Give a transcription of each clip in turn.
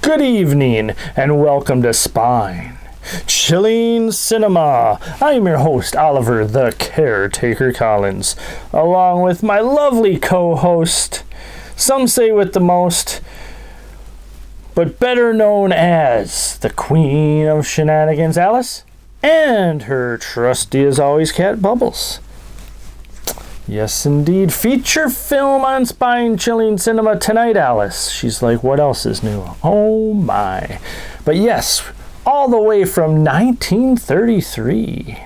Good evening, and welcome to Spine Chilling Cinema. I'm your host, Oliver the Caretaker Collins, along with my lovely co-host, some say with the most, but better known as the Queen of Shenanigans, Alice, and her trusty as always cat, Bubbles. Yes, indeed. Feature film on Spine Chilling Cinema tonight, Alice. She's like, what else is new? Oh, my. But yes, all the way from 1933.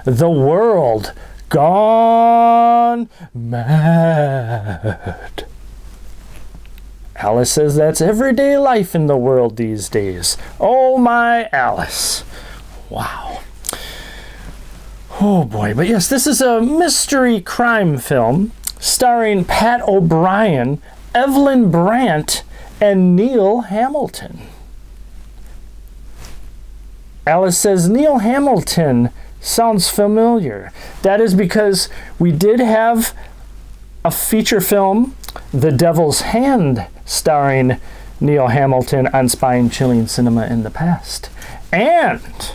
The World Gone Mad. Alice says that's everyday life in the world these days. Oh, my Alice. Wow. Oh boy, but yes, this is a mystery crime film starring Pat O'Brien, Evelyn Brent, and Neil Hamilton. Alice says Neil Hamilton sounds familiar. That is because we did have a feature film, The Devil's Hand, starring Neil Hamilton on Spine Chilling Cinema in the past. And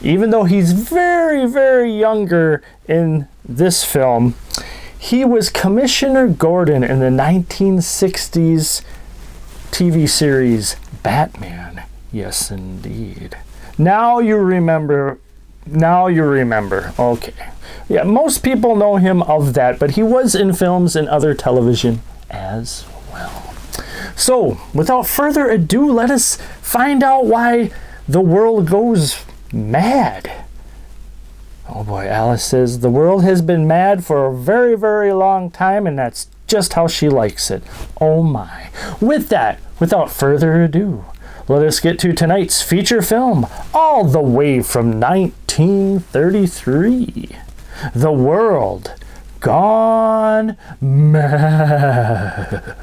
even though he's very, very younger in this film, he was Commissioner Gordon in the 1960s TV series Batman. Yes, indeed. Now you remember. Okay. Yeah, most people know him of that, but he was in films and other television as well. So, without further ado, let us find out why the world goes mad. Oh boy, Alice says the world has been mad for a very, very long time, and that's just how she likes it. Oh my. With that, without further ado, let us get to tonight's feature film, all the way from 1933. The World Gone Mad.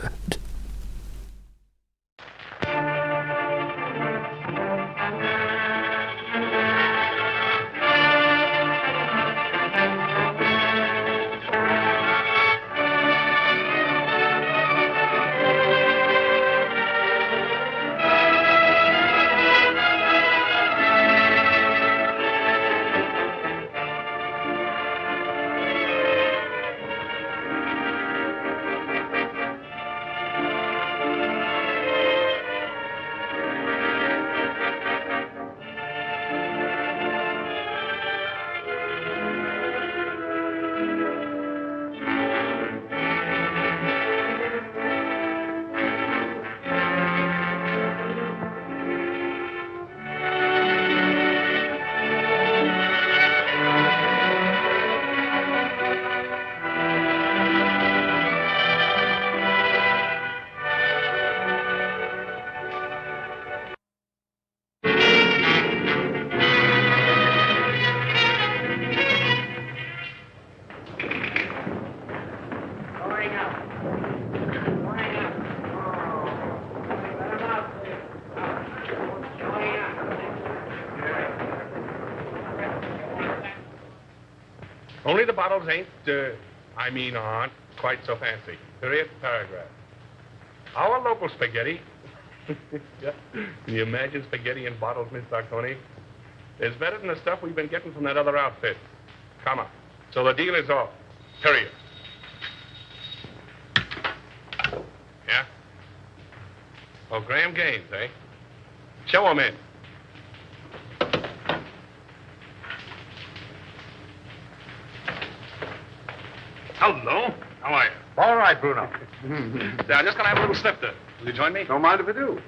Only the bottles aren't quite so fancy. Period, paragraph. Our local spaghetti. Yeah. Can you imagine spaghetti in bottles, Miss Sarconi? It's better than the stuff we've been getting from that other outfit. Comma. So the deal is off. Period. Yeah? Oh, Graham Gaines, eh? Show him in. Hello. How are you? All right, Bruno. Yeah, I'm just going to have a little snifter. Will you join me? Don't mind if I do.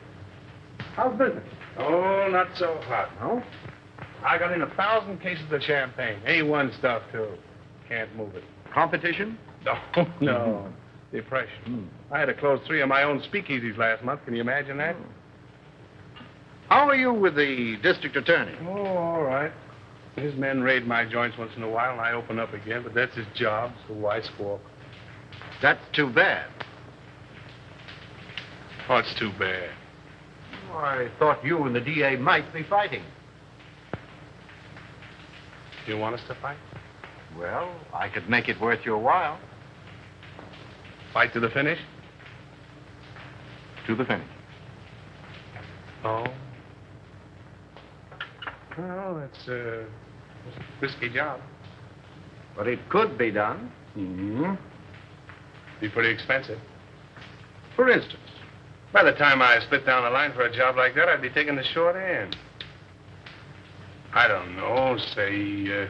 How's business? Oh, not so hot. No? I got in 1,000 cases of champagne. A1 stuff, too. Can't move it. Competition? No. Depression. I had to close 3 of my own speakeasies last month. Can you imagine that? How are you with the district attorney? Oh, all right. His men raid my joints once in a while, and I open up again, but that's his job, so why squawk? That's too bad. What's too bad? Oh, I thought you and the DA might be fighting. Do you want us to fight? Well, I could make it worth your while. Fight to the finish? To the finish. Oh? Well, it's a risky job. But it could be done. Mm-hmm. Be pretty expensive. For instance, By the time I split down the line for a job like that, I'd be taking the short end. I don't know, say,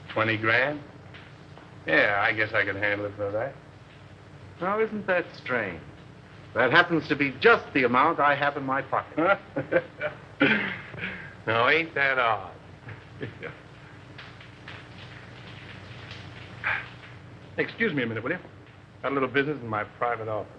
20 grand? Yeah, I guess I could handle it for that. now isn't that strange? That happens to be just the amount I have in my pocket. No, ain't that odd? Excuse me a minute, will you? Got a little business in my private office.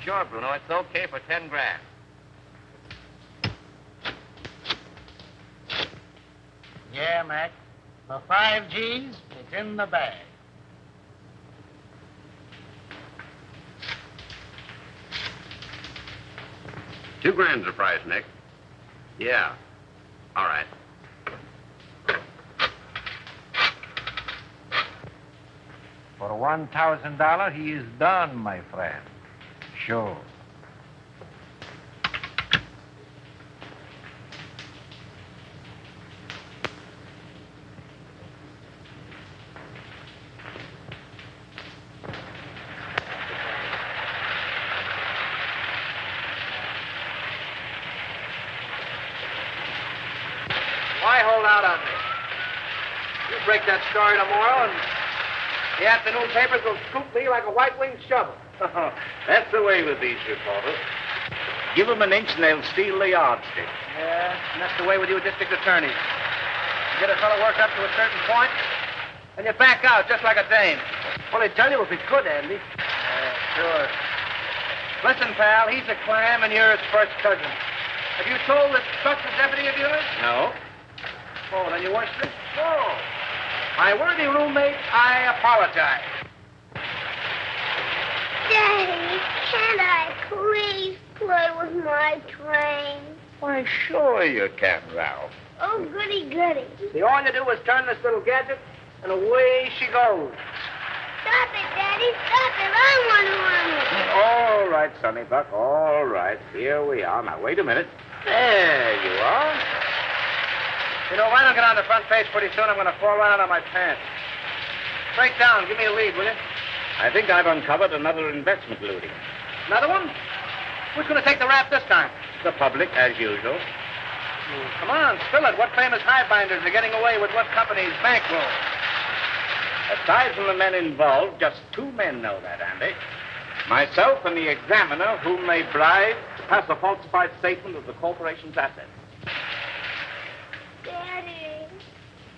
Sure, Bruno, it's okay for 10 grand. Yeah, Mac. For 5 G's, it's in the bag. $2 a price, Nick. Yeah. All right. For $1,000, he is done, my friend. Sure. Why hold out on me? You break that story tomorrow, and the afternoon papers will scoop me like a white-winged shovel. That's the way with these reporters. Give them an inch and they'll steal the yardstick. Yeah, and that's the way with you district attorneys. You get a fellow worked up to a certain point, and you back out just like a dame. Only tell you if he could, Andy. Yeah, sure. Listen, pal, he's a clam and you're his first cousin. Have you told this Buck's a deputy of yours? No? Oh, then you weren't sick. Oh. My worthy roommate, I apologize. Daddy, can't I please play with my train? Why, sure you can, Ralph. Oh, goody, goody. See, all you do is turn this little gadget, and away she goes. Stop it, Daddy, stop it. I want to run it. All right, Sonny Buck, all right. Here we are. Now, wait a minute. There you are. You know, if I don't get on the front page pretty soon, I'm going to fall right out of my pants. Break down. Give me a lead, will you? I think I've uncovered another investment looting. Another one? Who's going to take the rap this time? The public, as usual. Come on, spill it. What famous highbinders are getting away with what company's bankroll? Aside from the men involved, just 2 men know that, Andy. Myself and the examiner, whom they bribed to pass a falsified statement of the corporation's assets. Daddy.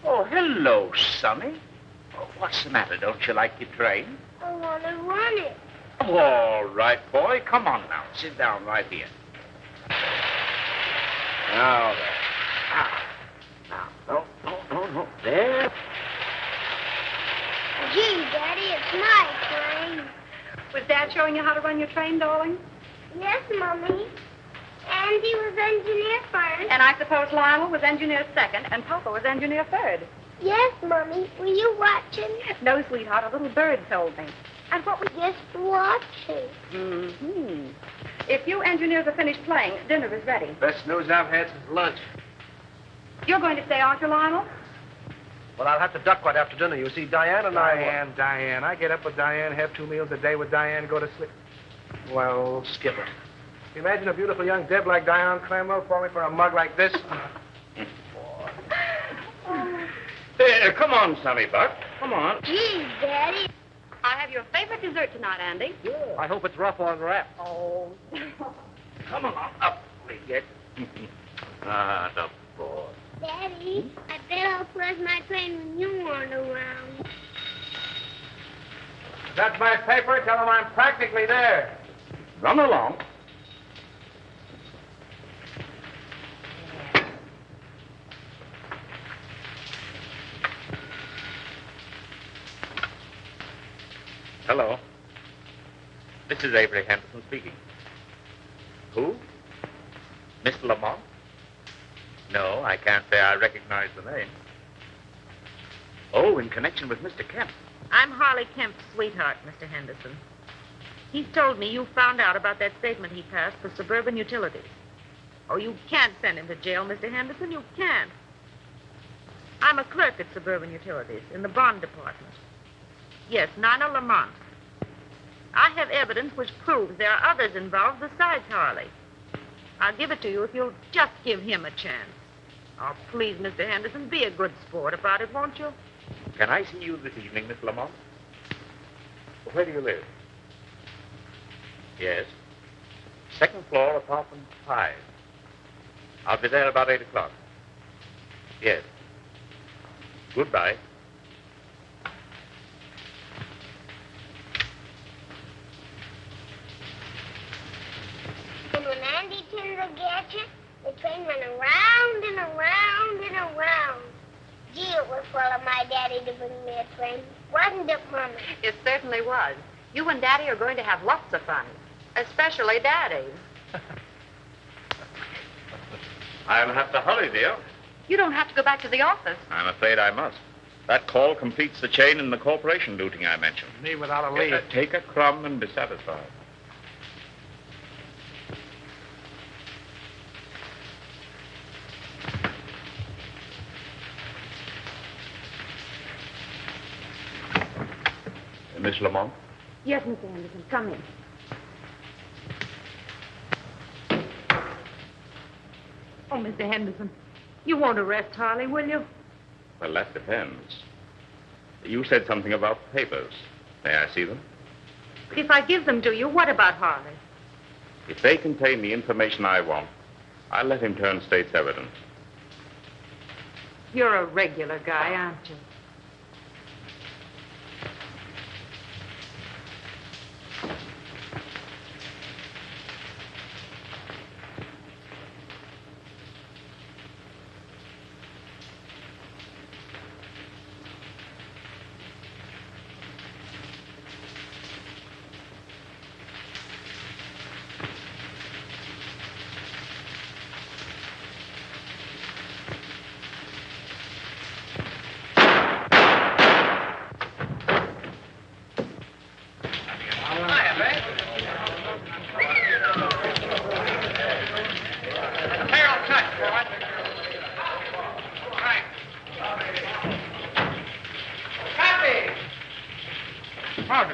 Oh, hello, Sonny. Oh, what's the matter? Don't you like your train? I want to run it. All right, boy. Come on now. Sit down right here. Now, there. Now, no. There. Gee, Daddy, it's my train. Was Dad showing you how to run your train, darling? Yes, Mommy. Andy was engineer first. And I suppose Lionel was engineer second, and Papa was engineer third. Yes, Mommy. Were you watching? No, sweetheart, a little bird told me. And what was just watching? Mm-hmm. If you engineers are finished playing, dinner is ready. Best news I've had since lunch. You're going to stay, aren't you, Lionel? Well, I'll have to duck right after dinner. You see, Diane and Diane. I get up with Diane, have 2 meals a day with Diane, go to sleep. Well, Skipper. Imagine a beautiful young Deb like Diane Cranwell falling for a mug like this. Hey, come on, Sonny Buck. Come on. Gee, Daddy. I have your favorite dessert tonight, Andy. I hope it's rough on wrap. Oh. Come on, up we get. The boy. Daddy, I bet I'll flush my train when you aren't around. That's my paper. Tell them I'm practically there. Run along. Hello. This is Avery Henderson speaking. Who? Mr. Lamont? No, I can't say I recognize the name. Oh, in connection with Mr. Kemp. I'm Harley Kemp's sweetheart, Mr. Henderson. He's told me you found out about that statement he passed for Suburban Utilities. Oh, you can't send him to jail, Mr. Henderson. You can't. I'm a clerk at Suburban Utilities in the bond department. Yes, Nina Lamont. I have evidence which proves there are others involved besides Harley. I'll give it to you if you'll just give him a chance. Oh, please, Mr. Henderson, be a good sport about it, won't you? Can I see you this evening, Miss Lamont? Where do you live? Yes. Second floor, apartment 5. I'll be there about 8 o'clock. Yes. Goodbye. And when Andy turned the gadget, the train went around and around and around. Gee, it was full of my daddy to bring me a train. Wasn't it, Mama? It certainly was. You and Daddy are going to have lots of fun, especially Daddy. I'll have to hurry, dear. You don't have to go back to the office. I'm afraid I must. That call completes the chain in the corporation looting I mentioned. Me without a lead. Take a crumb and be satisfied. Miss Lamont? Yes, Mr. Henderson, come in. Oh, Mr. Henderson, you won't arrest Harley, will you? Well, that depends. You said something about papers. May I see them? If I give them to you, what about Harley? If they contain the information I want, I'll let him turn state's evidence. You're a regular guy, aren't you?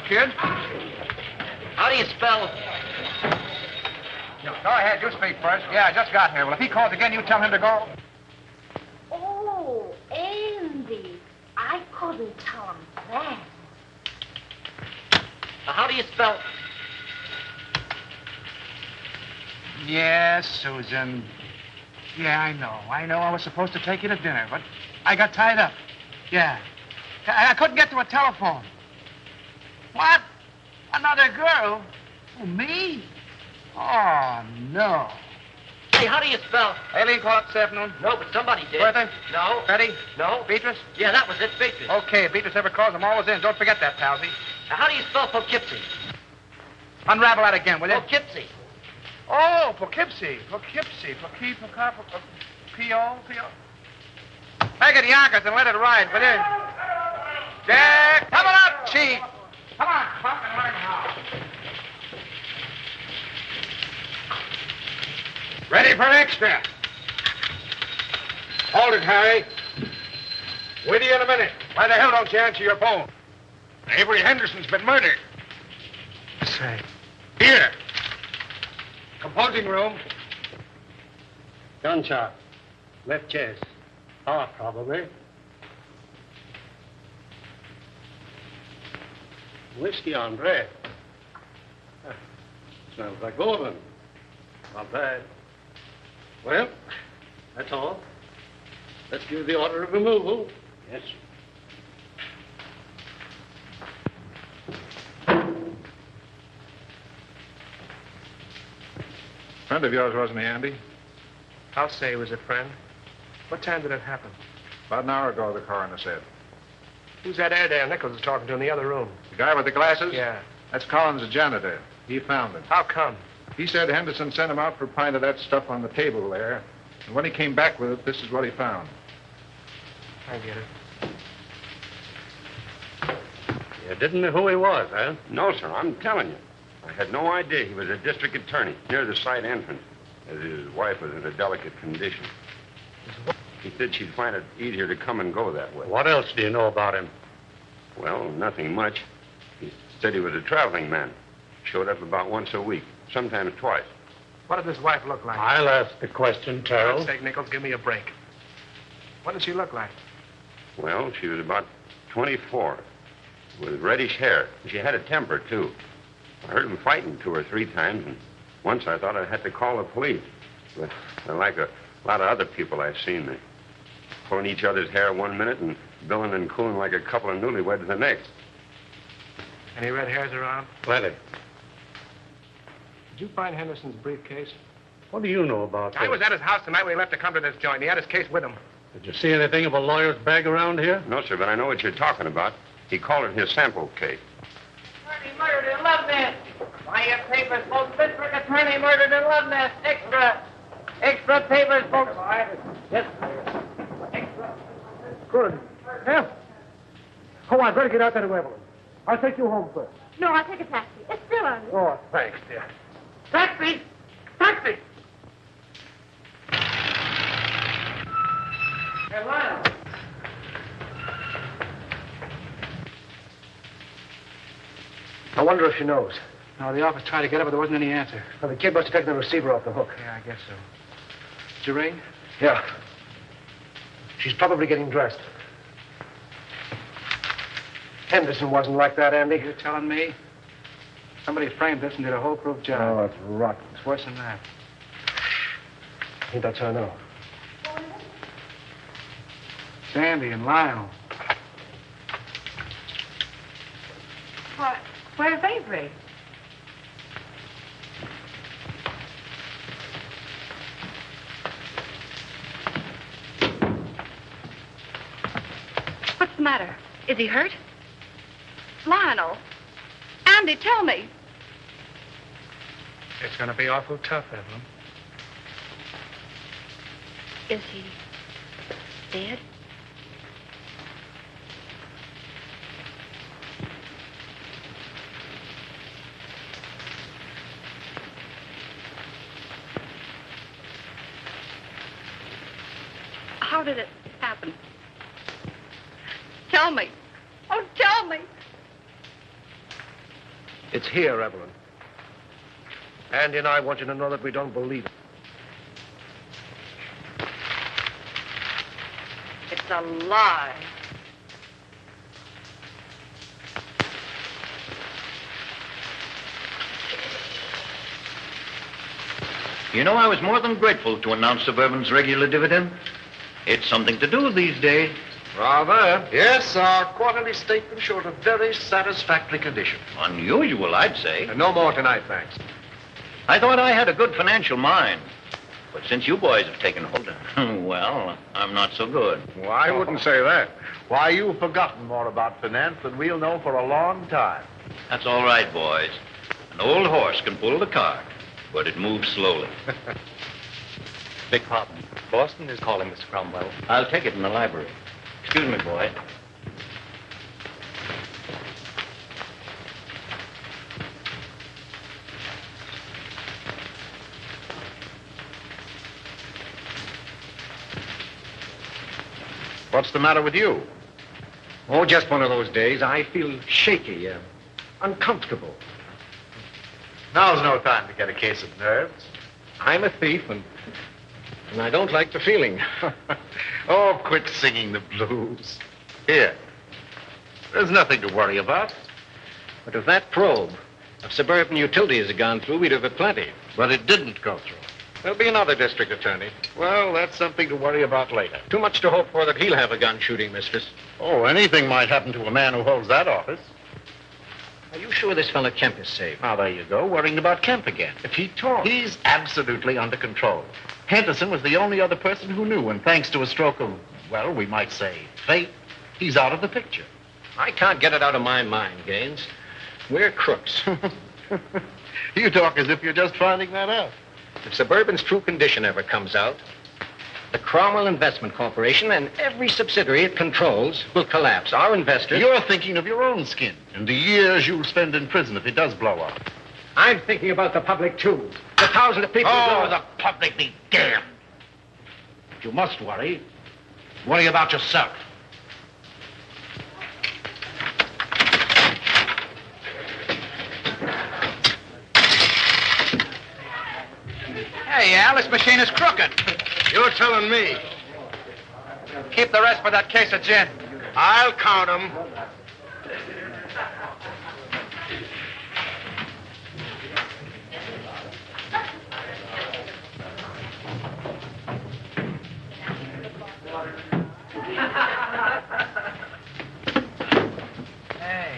Kid? How do you spell? Go ahead, you speak first. Yeah, I just got here. Well, if he calls again, you tell him to go. Oh, Andy, I couldn't tell him that. How do you spell? Yes, Susan. Yeah, I know. I was supposed to take you to dinner, but I got tied up. Yeah. I couldn't get to a telephone. What? Another girl? Oh, me? Oh, no. Hey, how do you spell? Evelyn called this afternoon? No, but somebody did. Bertha? No. Betty? No. Beatrice? Yeah, that was it, Beatrice. Okay, if Beatrice ever calls, I'm always in. Don't forget that, Palsy. Now, how do you spell Poughkeepsie? Unravel that again, will you? Poughkeepsie. Oh, Poughkeepsie. Poughkeepsie. P-O. Make it Yonkers and let it ride, will you? Jack, come on up, Chief. Come on, Puck, and learn how. Ready for extra. Hold it, Harry. With you in a minute. Why the hell don't you answer your phone? Avery Henderson's been murdered. Say. Here. Composing room. Gunshot. Left chest. Heart, probably. Whiskey on breath. Smells like bourbon. Not bad. Well, that's all. Let's give the order of removal. Yes. Friend of yours, wasn't he, Andy? I'll say he was a friend. What time did it happen? About an hour ago, the coroner said. Who's that Airedale Nichols is talking to in the other room? The guy with the glasses? Yeah. That's Collins, the janitor. He found it. How come? He said Henderson sent him out for a pint of that stuff on the table there. And when he came back with it, this is what he found. I get it. You didn't know who he was, huh? No, sir, I'm telling you. I had no idea he was a district attorney near the side entrance, as his wife was in a delicate condition. He said she'd find it easier to come and go that way. What else do you know about him? Well, nothing much. He said he was a traveling man. Showed up about once a week, sometimes twice. What did his wife look like? I'll ask the question, For Terrell. God's sake, Nichols, give me a break. What did she look like? Well, she was about 24, with reddish hair. She had a temper, too. I heard them fighting 2 or 3 times, and once I thought I had to call the police. But like a lot of other people I've seen, they pulling each other's hair one minute and billing and cooling like a couple of newlyweds the next. Any red hairs around? Plenty. Did you find Henderson's briefcase? What do you know about this? I was at his house tonight when he left to come to this joint. He had his case with him. Did you see anything of a lawyer's bag around here? No, sir, but I know what you're talking about. He called it his sample case. Attorney murdered in love nest. Why your papers, folks? District attorney murdered in love nest. Extra. Extra papers, folks. Yes. Extra. Good. Yeah. Come on, better get out there to Evelyn. I'll take you home first. No, I'll take a taxi. It's still on. Oh, thanks, dear. Taxi. Taxi. Hey, Lionel. I wonder if she knows. No, the office tried to get her, but there wasn't any answer. Well, the kid must have taken the receiver off the hook. Yeah, I guess so. Did you ring? Yeah. She's probably getting dressed. Henderson wasn't like that, Andy. You're telling me? Somebody framed this and did a whole-proof job. Oh, that's rotten. It's worse than that. I think that's her now. Sandy and Lionel. What? Where's Avery? What's the matter? Is he hurt? Lionel. Andy, tell me. It's going to be awful tough, Evelyn. Is he dead? How did it happen? Tell me. Oh, tell me. It's here, Evelyn. Andy and I want you to know that we don't believe it. It's a lie. You know, I was more than grateful to announce Suburban's regular dividend. It's something to do these days. Rather. Yes, our quarterly statement showed a very satisfactory condition. Unusual, I'd say. And no more tonight, thanks. I thought I had a good financial mind. But since you boys have taken hold, well, I'm not so good. Well, I wouldn't say that. Why, you've forgotten more about finance than we'll know for a long time. That's all right, boys. An old horse can pull the cart, but it moves slowly. Beg pardon. Boston is calling, Mr. Cromwell. I'll take it in the library. Excuse me, boy. What's the matter with you? Oh, just one of those days. I feel shaky, uncomfortable. Now's no time to get a case of nerves. I'm a thief, and I don't like the feeling. Oh, quit singing the blues. Here. There's nothing to worry about. But if that probe of Suburban Utilities had gone through, we'd have had plenty. But it didn't go through. There'll be another district attorney. Well, that's something to worry about later. Too much to hope for that he'll have a gun shooting mistress. Oh, anything might happen to a man who holds that office. Are you sure this fellow Kemp is safe? Ah, there you go, worrying about Kemp again. If he talks... He's absolutely under control. Henderson was the only other person who knew, and thanks to a stroke of, well, we might say, fate, he's out of the picture. I can't get it out of my mind, Gaines. We're crooks. You talk as if you're just finding that out. If Suburban's true condition ever comes out, the Cromwell Investment Corporation and every subsidiary it controls will collapse. Our investors... You're thinking of your own skin and the years you'll spend in prison if it does blow up. I'm thinking about the public, too. The thousands of people who Oh, go... the public be damned. If you must worry about yourself. Hey, Al, this machine is crooked. You're telling me. Keep the rest for that case of gin. I'll count 'em.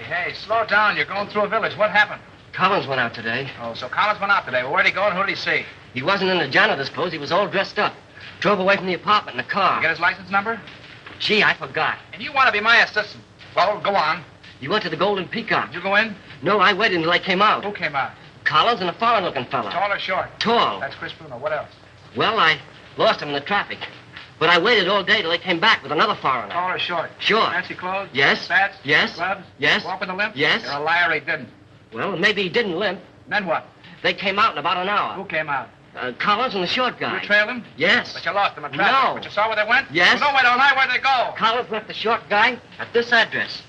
Hey, slow down. You're going through a village. What happened? Collins went out today. Oh, so Collins went out today. Well, where'd he go and who did he see? He wasn't in the janitor's clothes. He was all dressed up. Drove away from the apartment in a car. You get his license number? Gee, I forgot. And you want to be my assistant. Well, go on. He went to the Golden Peacock. Did you go in? No, I waited until I came out. Who came out? Collins and a foreign-looking fella. Tall or short? Tall. That's Chris Bruno. What else? Well, I lost him in the traffic. But I waited all day till they came back with another foreigner. Tall or short? Short. Fancy clothes? Yes. Spats? Yes. Gloves? Yes. Walk with a limp? Yes. You're a liar, he didn't. Well, maybe he didn't limp. Then what? They came out in about an hour. Who came out? Collins and the short guy. You trailed him? Yes. But you lost him in traffic. No. But you saw where they went? Yes. Well, no, wait all night. Where'd they go? Collins left the short guy at this address.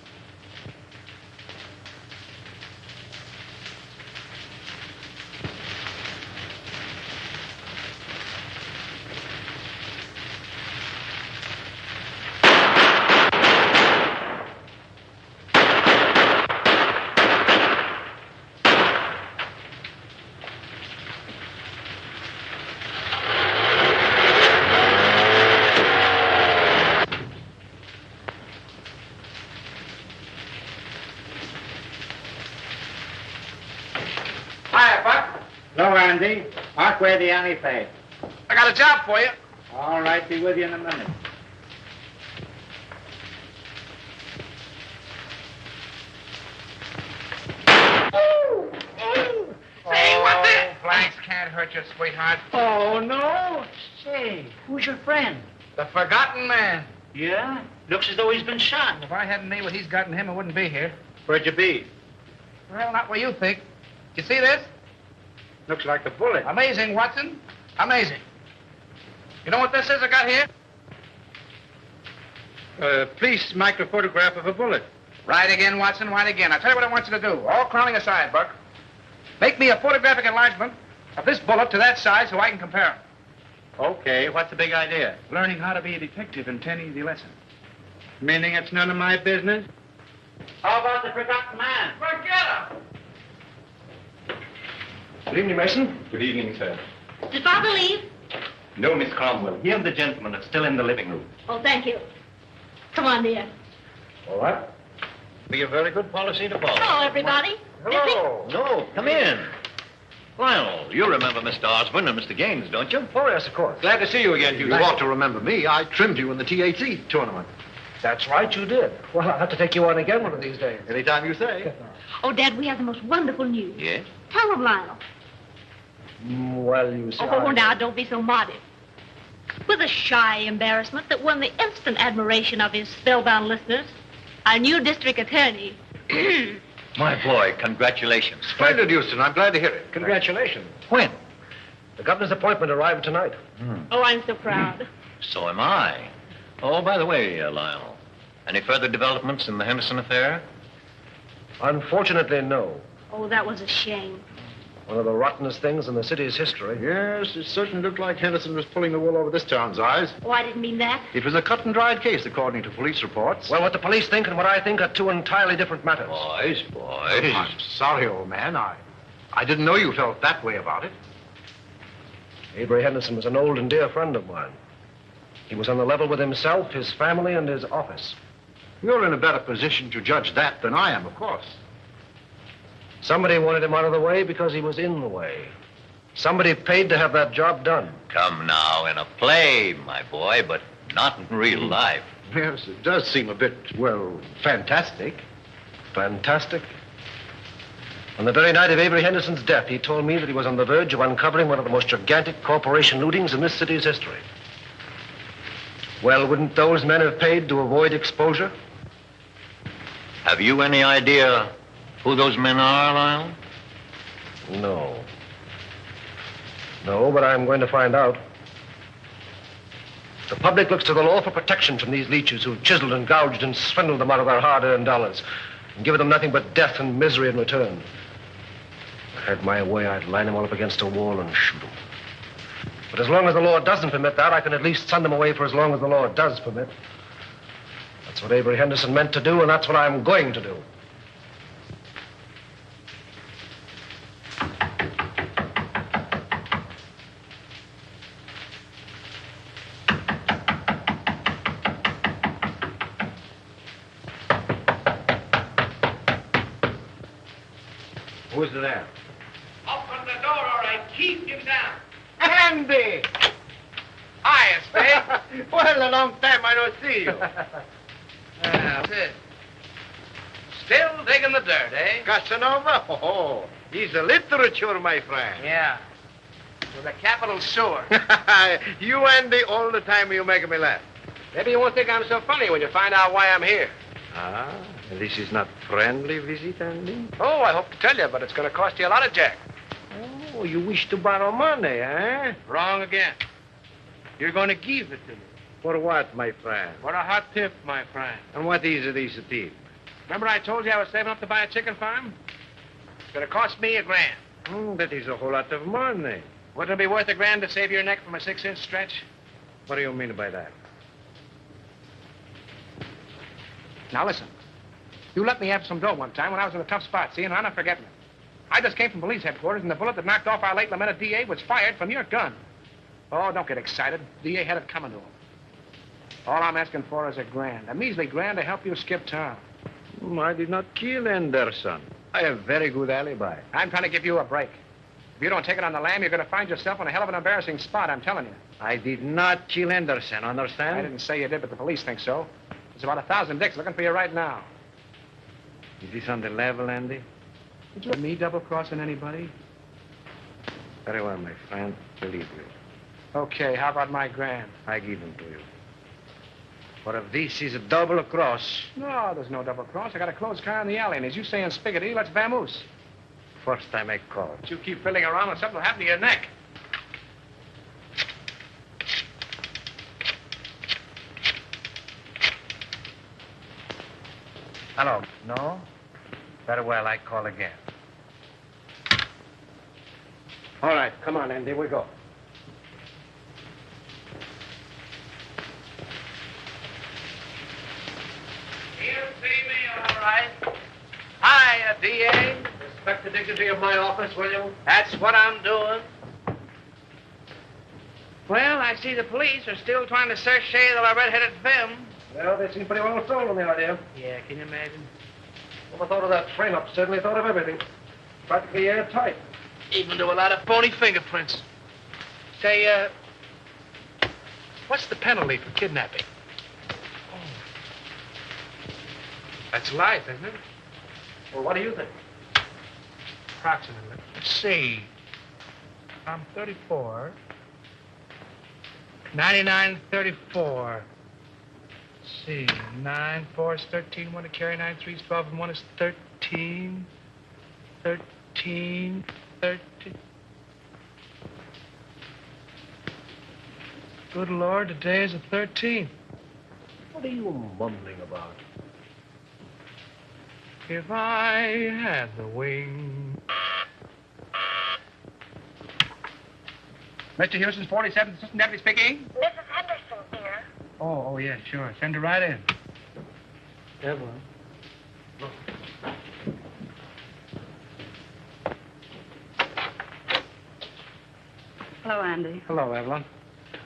Hiya, Buck. Hello, Andy. Mark where the alley paid. I got a job for you. All right, be with you in a minute. Hey, what the? Blanks can't hurt you, sweetheart. Oh, no. Say, who's your friend? The forgotten man. Yeah? Looks as though he's been shot. If I hadn't knew what he's got in him, I wouldn't be here. Where'd you be? Well, not where you think. You see this? Looks like a bullet. Amazing, Watson. Amazing. You know what this is I got here? Police microphotograph of a bullet. Right again, Watson, right again. I'll tell you what I want you to do. All clowning aside, Buck. Make me a photographic enlargement of this bullet to that size so I can compare them. Okay, what's the big idea? Learning how to be a detective in 10 easy lessons. Meaning it's none of my business? How about the forgotten man? Forget him! Good evening, Mason. Good evening, sir. Did Father leave? No, Miss Cromwell. He and the gentleman are still in the living room. Oh, thank you. Come on, dear. All right. Be a very good policy to follow. Hello, everybody. Hello. No, come in. Lionel, you remember Mr. Osborne and Mr. Gaines, don't you? Oh, yes, of course. Glad to see you again, Hugh. You ought to remember me. I trimmed you in the THC tournament. That's right, you did. Well, I'll have to take you on again one of these days. Anytime you say. Oh, Dad, we have the most wonderful news. Yes? Tell them, Lionel. Well, you see. Oh, now, don't be so modest. With a shy embarrassment that won the instant admiration of his spellbound listeners, our new district attorney. My boy, congratulations. Splendid, Houston. I'm glad to hear it. Congratulations. When? The governor's appointment arrived tonight. Oh, I'm so proud. So am I. Oh, by the way, Lionel, any further developments in the Henderson affair? Unfortunately, no. Oh, that was a shame. One of the rottenest things in the city's history. Yes, it certainly looked like Henderson was pulling the wool over this town's eyes. Oh, I didn't mean that. It was a cut and dried case, according to police reports. Well, what the police think and what I think are two entirely different matters. Boys. I'm sorry, old man. I didn't know you felt that way about it. Avery Henderson was an old and dear friend of mine. He was on the level with himself, his family, and his office. You're in a better position to judge that than I am, of course. Somebody wanted him out of the way because he was in the way. Somebody paid to have that job done. Come now, in a play, my boy, but not in real life. Yes, it does seem a bit, well, fantastic. Fantastic. On the very night of Avery Henderson's death, he told me that he was on the verge of uncovering one of the most gigantic corporation lootings in this city's history. Well, wouldn't those men have paid to avoid exposure? Have you any idea who those men are, Lyle? No. No, but I'm going to find out. The public looks to the law for protection from these leeches who've chiseled and gouged and swindled them out of their hard-earned dollars and given them nothing but death and misery in return. If I had my way, I'd line them all up against a wall and shoot them. But as long as the law doesn't permit that, I can at least send them away for as long as the law does permit. That's what Avery Henderson meant to do, and that's what I'm going to do. Who's there? Open the door, all right. Keep him down. Andy! Hiya, Spade. Well, a long time I don't see you. That's it. Still digging the dirt, eh? Casanova? Oh, he's a literature, my friend. Yeah. With a capital sewer. You, Andy, all the time you make me laugh. Maybe you won't think I'm so funny when you find out why I'm here. Ah, this is not friendly visit, Andy? Oh, I hope to tell you, but it's going to cost you a lot of jack. Oh, you wish to borrow money, eh? Wrong again. You're going to give it to me. For what, my friend? For a hot tip, my friend. And what is this tip? Remember I told you I was saving up to buy a chicken farm? It's going to cost me $1,000. That is a whole lot of money. Wouldn't it be worth $1,000 to save your neck from a 6-inch stretch? What do you mean by that? Now listen. You let me have some dough one time when I was in a tough spot, see, and I'm not forgetting it. I just came from police headquarters, and the bullet that knocked off our late lamented DA was fired from your gun. Oh, don't get excited. DA had it coming to him. All I'm asking for is $1,000. A measly $1,000 to help you skip town. I did not kill Anderson. I have very good alibi. I'm trying to give you a break. If you don't take it on the lam, you're going to find yourself in a hell of an embarrassing spot, I'm telling you. I did not kill Anderson, understand? I didn't say you did, but the police think so. There's about 1,000 dicks looking for you right now. Is this on the level, Andy? Did you me double-crossing anybody? Very well, my friend. Believe you. Okay, how about my $1,000? I give them to you. But if this is a double cross... No, there's no double cross. I got a closed car in the alley, and as you say in Spiggity, let's vamoose. First time I call. But you keep fiddling around and something will happen to your neck. Hello. No? Very well, I call again. All right, come on, Andy, we go. You see me, all right. Hiya, DA. Respect the dignity of my office, will you? That's what I'm doing. Well, I see the police are still trying to search shade of our red-headed femme. Well, they seem pretty well sold on the idea. Yeah, can you imagine? Never thought of that frame-up. Certainly thought of everything. Practically airtight. Even do a lot of phony fingerprints. Say, what's the penalty for kidnapping? Oh. That's life, isn't it? Well, what do you think? Approximately. Let's see. I'm 34. 99, 34. Let's see. 9, 4 is 13. 1 to carry 9, 3 is 12, and 1 is 13. 13. 13. Good Lord, today is the 13th. What are you mumbling about? If I had the wing. Mr. Houston's 47th Assistant Deputy speaking. Mrs. Henderson here. Oh, yeah, sure. Send her right in. Evelyn. Hello, Andy. Hello, Evelyn.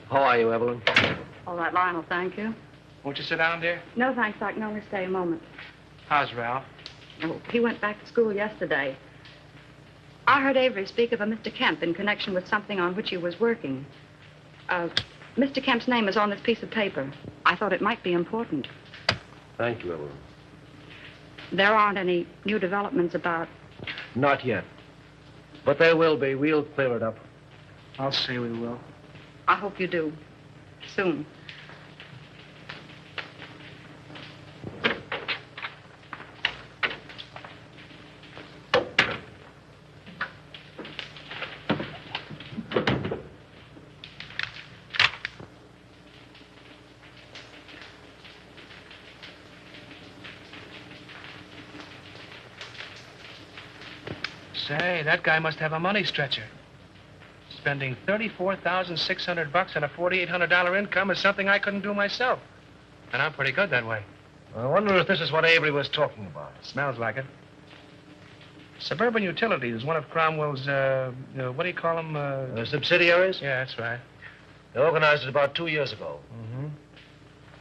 How are you, Evelyn? All right, Lionel, thank you. Won't you sit down, dear? No, thanks. I can only stay a moment. How's Ralph? Oh, he went back to school yesterday. I heard Avery speak of a Mr. Kemp in connection with something on which he was working. Mr. Kemp's name is on this piece of paper. I thought it might be important. Thank you, Evelyn. There aren't any new developments about Not yet. But there will be. We'll clear it up. I'll say we will. I hope you do. Soon. Say, that guy must have a money stretcher. Spending $34,600 on a $4,800 income is something I couldn't do myself. And I'm pretty good that way. I wonder if this is what Avery was talking about. Smells like it. Suburban Utilities is one of Cromwell's, what do you call them? Subsidiaries? Yeah, that's right. They organized it about 2 years ago. Mm-hmm.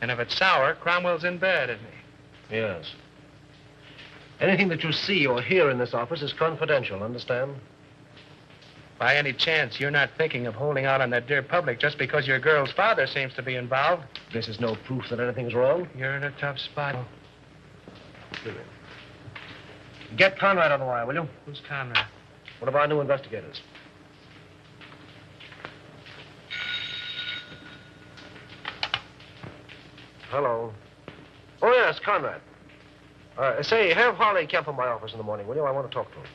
And if it's sour, Cromwell's in bed, isn't he? Yes. Anything that you see or hear in this office is confidential, understand? By any chance, you're not thinking of holding out on that dear public just because your girl's father seems to be involved? This is no proof that anything's wrong. You're in a tough spot. Get Conrad on the wire, will you? Who's Conrad? One of our new investigators. Hello. Oh, yes, Conrad. Say, have Harley Kemp in my office in the morning, will you? I want to talk to him.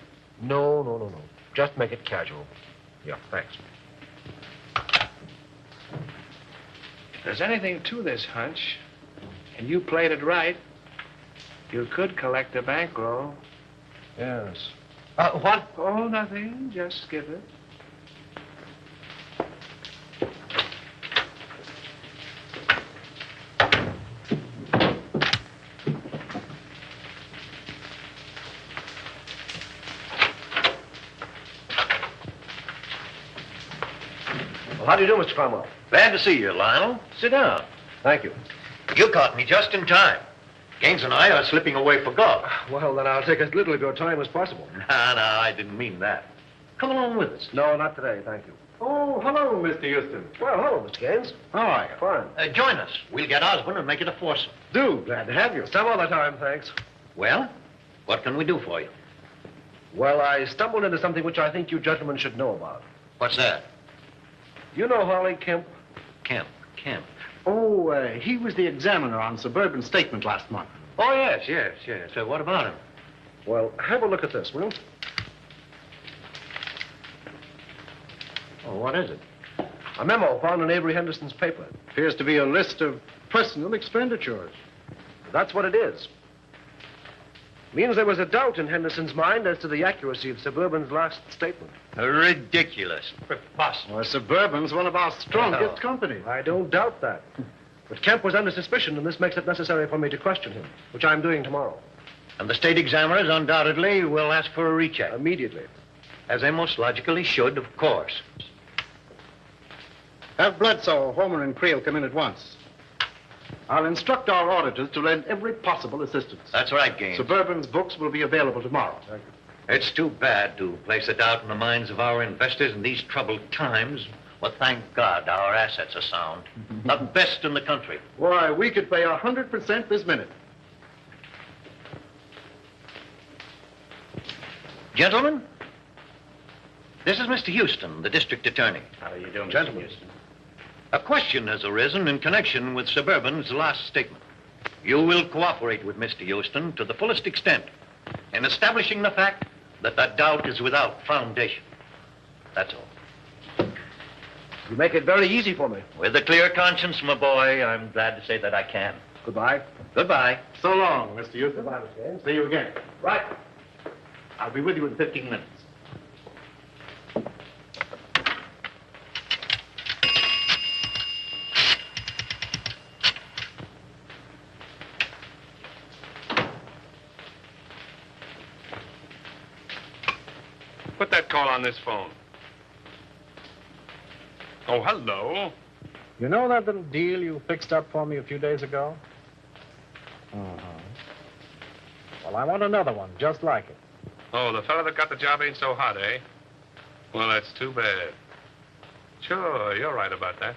No. Just make it casual. Yeah, thanks. If there's anything to this hunch, and you played it right, you could collect a bankroll. Yes. What? Oh, nothing. Just skip it. How do you do, Mr. Cromwell? Glad to see you, Lionel. Sit down. Thank you. You caught me just in time. Gaines and I are slipping away for golf. Well, then I'll take as little of your time as possible. No, I didn't mean that. Come along with us. No, not today, thank you. Oh, hello, Mr. Houston. Well, hello, Mr. Gaines. How are you? Fine. Join us. We'll get Osborne and make it a foursome. Do. Glad to have you. Some other time, thanks. Well, what can we do for you? Well, I stumbled into something which I think you gentlemen should know about. What's that? You know Harley Kemp? Kemp. Oh, he was the examiner on Suburban Statement last month. Oh, yes. So what about him? Well, have a look at this, will you? Oh, what is it? A memo found in Avery Henderson's paper. Appears to be a list of personal expenditures. That's what it is. Means there was a doubt in Henderson's mind as to the accuracy of Suburban's last statement. Ridiculous. Preposterous. Well, Suburban's one of our strongest companies. I don't doubt that. But Kemp was under suspicion, and this makes it necessary for me to question him, which I'm doing tomorrow. And the state examiners undoubtedly will ask for a recheck. Immediately. As they most logically should, of course. Have Bledsoe, Homer, and Creel come in at once. I'll instruct our auditors to lend every possible assistance. That's right, Gaines. Suburban's books will be available tomorrow. Thank you. It's too bad to place a doubt in the minds of our investors in these troubled times. But thank God our assets are sound. The best in the country. Why, we could pay 100% this minute. Gentlemen, this is Mr. Houston, the district attorney. How are you doing, Gentlemen. Mr. Houston? A question has arisen in connection with Suburban's last statement. You will cooperate with Mr. Houston to the fullest extent in establishing the fact that that doubt is without foundation. That's all. You make it very easy for me. With a clear conscience, my boy, I'm glad to say that I can. Goodbye. Goodbye. So long, Mr. Houston. Goodbye, Mr. Gaines. See you again. Right. I'll be with you in 15 minutes. Put that call on this phone. Oh, hello. You know that little deal you fixed up for me a few days ago? Well, I want another one just like it. Oh, the fellow that got the job ain't so hot, eh? Well, that's too bad. Sure, you're right about that.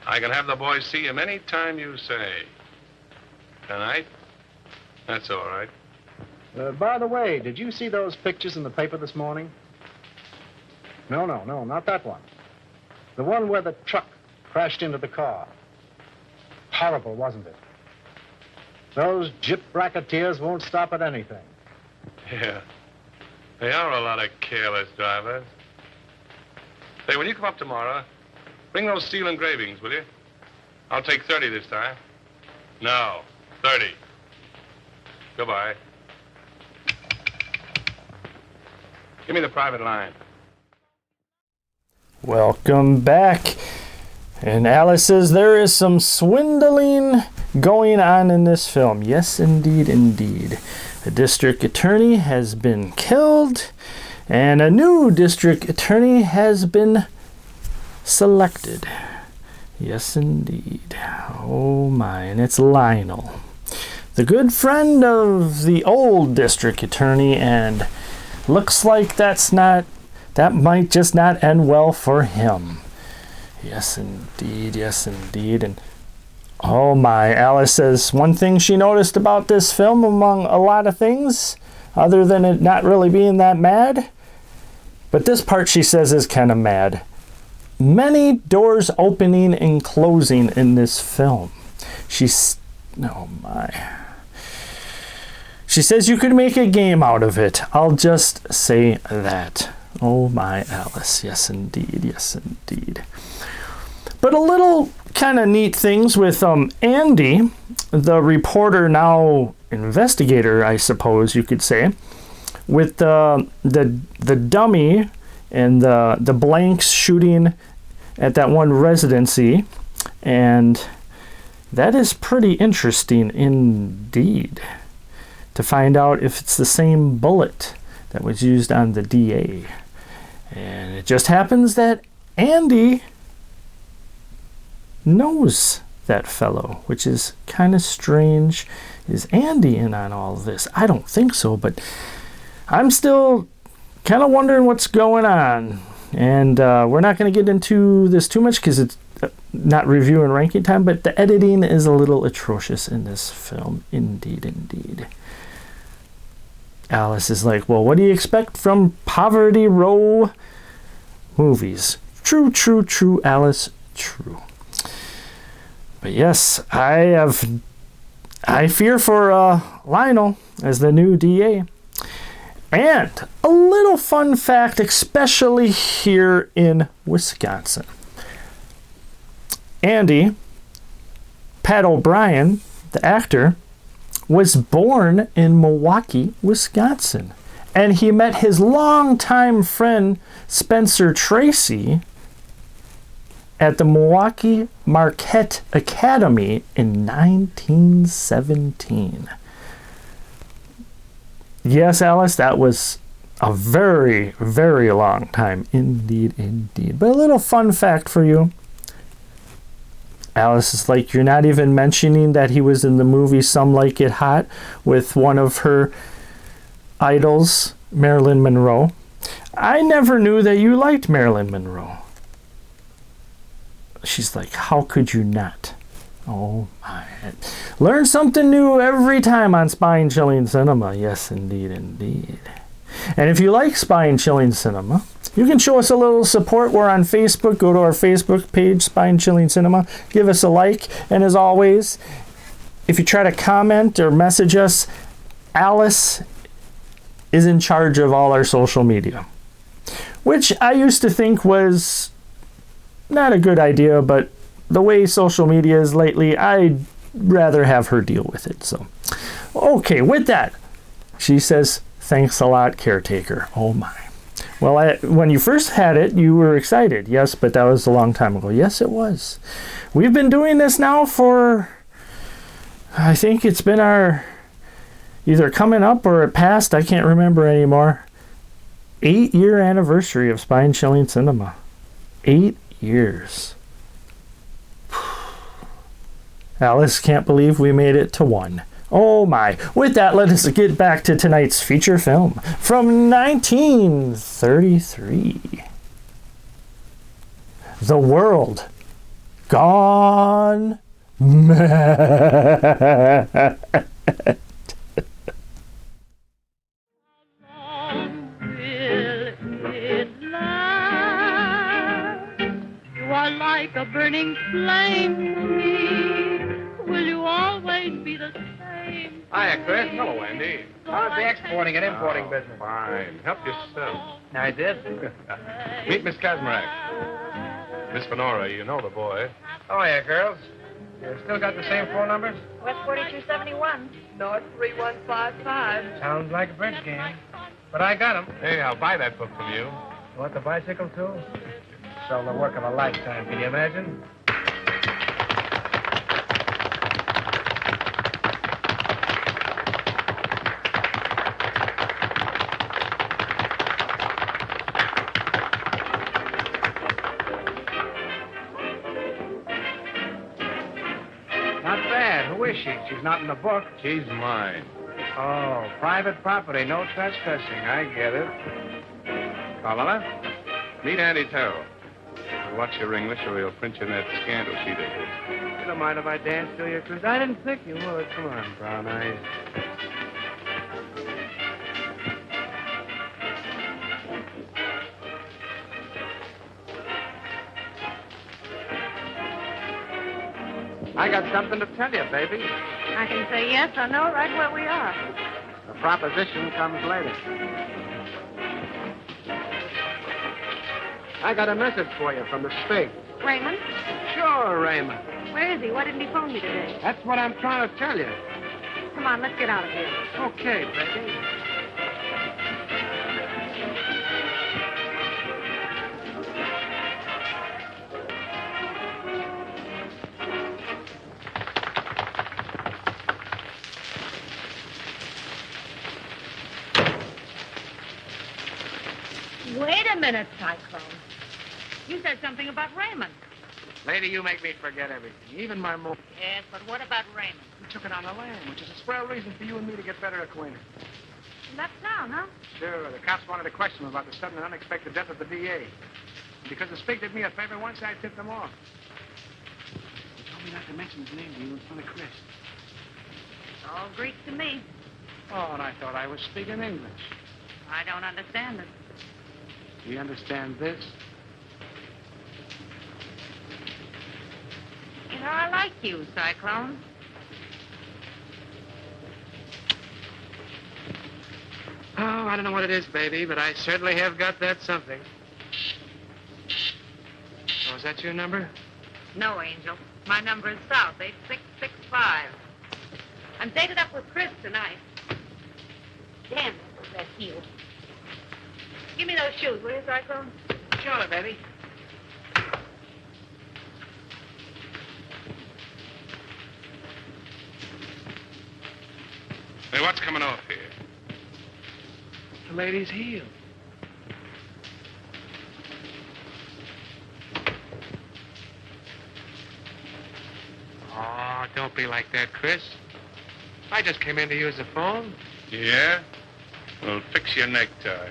I can have the boys see him any time you say. Tonight? That's all right. By the way, did you see those pictures in the paper this morning? No, not that one. The one where the truck crashed into the car. Horrible, wasn't it? Those gyp racketeers won't stop at anything. Yeah. They are a lot of careless drivers. Say, when you come up tomorrow, bring those steel engravings, will you? I'll take 30 this time. No, 30. Goodbye. Give me the private line. Welcome back. And Alice says there is some swindling going on in this film. Yes, indeed, indeed. A district attorney has been killed, and a new district attorney has been selected. Yes, indeed. Oh my, and it's Lionel, the good friend of the old district attorney, and looks like that might just not end well for him. Yes, indeed, and oh my, Alice says one thing she noticed about this film, among a lot of things, other than it not really being that mad, but this part she says is kind of mad. Many doors opening and closing in this film. Oh my. She says you could make a game out of it. I'll just say that. Oh my, Alice. Yes, indeed. Yes, indeed. But a little kind of neat things with Andy, the reporter, now investigator, I suppose you could say, with the dummy and the blanks shooting at that one residency, and that is pretty interesting indeed to find out if it's the same bullet that was used on the DA. And it just happens that Andy knows that fellow, which is kind of strange. Is Andy in on all this? I don't think so, but I'm still kind of wondering what's going on. And we're not going to get into this too much because it's not review and ranking time, but the editing is a little atrocious in this film. Indeed, indeed. Alice is like, well, what do you expect from Poverty Row movies? True, Alice, true. But yes, I fear for Lionel as the new DA. And a little fun fact, especially here in Wisconsin. Andy, Pat O'Brien, the actor, was born in Milwaukee, Wisconsin. And he met his longtime friend, Spencer Tracy, at the Milwaukee Marquette Academy in 1917. Yes, Alice, that was a very, very long time. Indeed, indeed. But a little fun fact for you. Alice is like, you're not even mentioning that he was in the movie Some Like It Hot with one of her idols, Marilyn Monroe. I never knew that you liked Marilyn Monroe. She's like, how could you not? Oh my. Learn something new every time on Spine Chilling Cinema. Yes, indeed, indeed. And if you like Spine Chilling Cinema, you can show us a little support. We're on Facebook. Go to our Facebook page, Spine Chilling Cinema. Give us a like. And as always, if you try to comment or message us, Alice is in charge of all our social media, which I used to think was not a good idea, but the way social media is lately, I'd rather have her deal with it. So, okay, with that, she says, thanks a lot, Caretaker. Oh my. Well, when you first had it, you were excited. Yes, but that was a long time ago. Yes, it was. We've been doing this now for, I think it's been our, either coming up or it passed, I can't remember anymore, 8-year anniversary of Spine Chilling Cinema. 8 years. Alice can't believe we made it to 1. Oh my. With that, let us get back to tonight's feature film from 1933. The World Gone Mad. burning flame to me. Will you always be the same? Hiya, Chris. Hello, Andy. How's the exporting and importing business? Fine. Help yourself. I did. Meet Miss Kazmarek. Miss Fenora, you know the boy. Oh, yeah, girls. You still got the same phone numbers? West 4271. North 3155. Sounds like a bridge game. But I got 'em. Hey, I'll buy that book from you. You want the bicycle, too? So the work of a lifetime, can you imagine? Not bad. Who is she? She's not in the book. She's mine. Oh, private property, no trespassing. I get it. Carmela, meet Andy Terrell. Watch your English or he'll print you in that scandal sheet of his. You don't mind if I dance to you, Chris? I didn't think you would. Come on, brown eyes. I got something to tell you, baby. I can say yes or no right where we are. The proposition comes later. I got a message for you from the States. Raymond? Sure, Raymond. Where is he? Why didn't he phone me today? That's what I'm trying to tell you. Come on, let's get out of here. Okay, baby. Wait a minute, Cyclone. You said something about Raymond. Lady, you make me forget everything, even my move. Yes, but what about Raymond? We took it on the lam, which is a swell reason for you and me to get better acquainted. He left town, huh? Sure, the cops wanted to question him about the sudden and unexpected death of the DA. And because the Spig did me a favor once, I tipped him off. He told me not to mention his name to you in front of Chris. It's all Greek to me. Oh, and I thought I was speaking English. I don't understand it. Do you understand this? You know, I like you, Cyclone. Oh, I don't know what it is, baby, but I certainly have got that something. Oh, is that your number? No, Angel. My number is South, 8665. I'm dated up with Chris tonight. Damn, that heel. Give me those shoes, will you, Cyclone? Sure, baby. Hey, what's coming off here? The lady's heel. Oh, don't be like that, Chris. I just came in to use the phone. Yeah? Well, fix your necktie.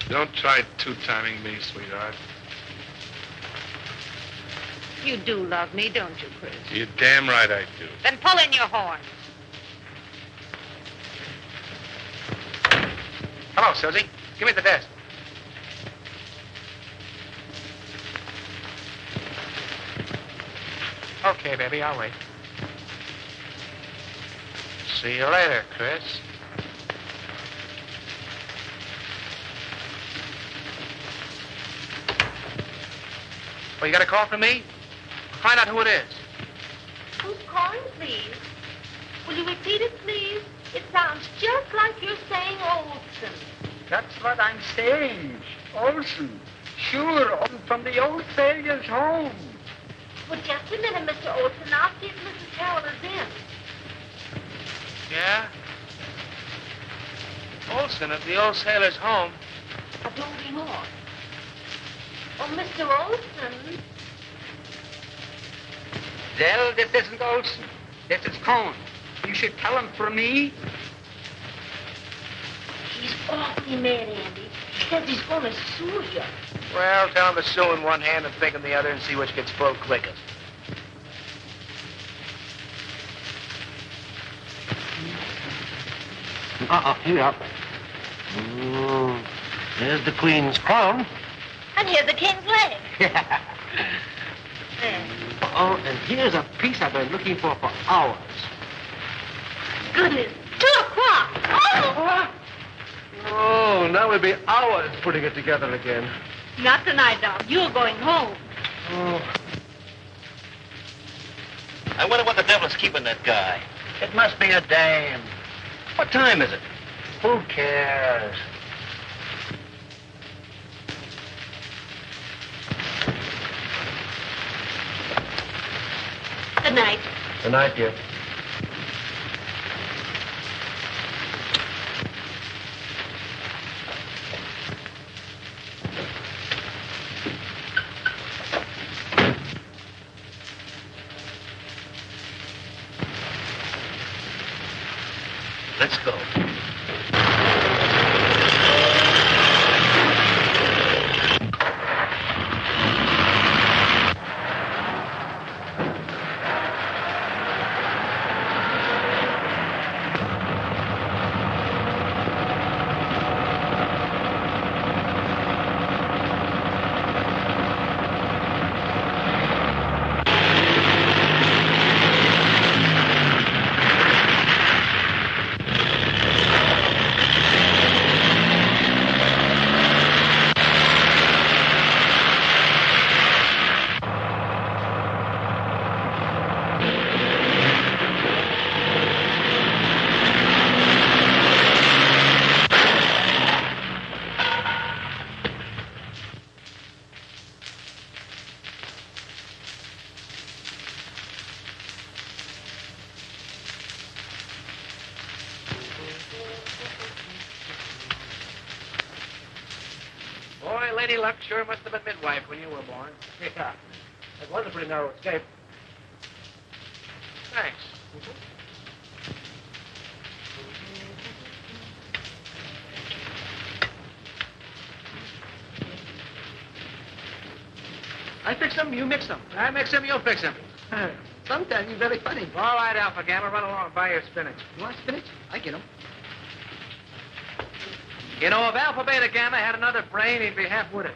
Don't try two-timing me, sweetheart. You do love me, don't you, Chris? You're damn right I do. Then pull in your horns. Hello, Susie. Give me the desk. Okay, baby, I'll wait. See you later, Chris. Well, you got a call from me? Find out who it is. Who's calling, please? Will you repeat it, please? It sounds just like you're saying Olson. That's what I'm saying. Olson. Sure, from the old Sailor's home. Well, just a minute, Mr. Olson. I'll see if Mrs. Carroll is in. Yeah? Olson at the old sailor's home. Adobe North. Oh, Mr. Olson. Well, this isn't Olson. This is Cohn. You should tell him for me. He's awfully mad, Andy. He says he's going to sue you. Well, tell him to sue in one hand and think in the other and see which gets full quickest. Here. There's the Queen's crown. And here's the king's leg. Oh, and here's a piece I've been looking for hours. Goodness, 2 o'clock. Oh! Oh, now we'll be hours putting it together again. Not tonight, Doc. You're going home. Oh. I wonder what the devil's keeping that guy. It must be a dame. What time is it? Who cares? Good night. Good night, dear. Let's go. Boy, Lady Luck sure must have been midwife when you were born. Yeah. That was a pretty narrow escape. Thanks. I fix them, you mix them. I mix them, you fix them. Sometimes you're very funny. All right, Alpha Gamma, run along and buy your spinach. You want spinach? I get 'em. You know, if Alpha Beta Gamma had another brain, he'd be half-witted.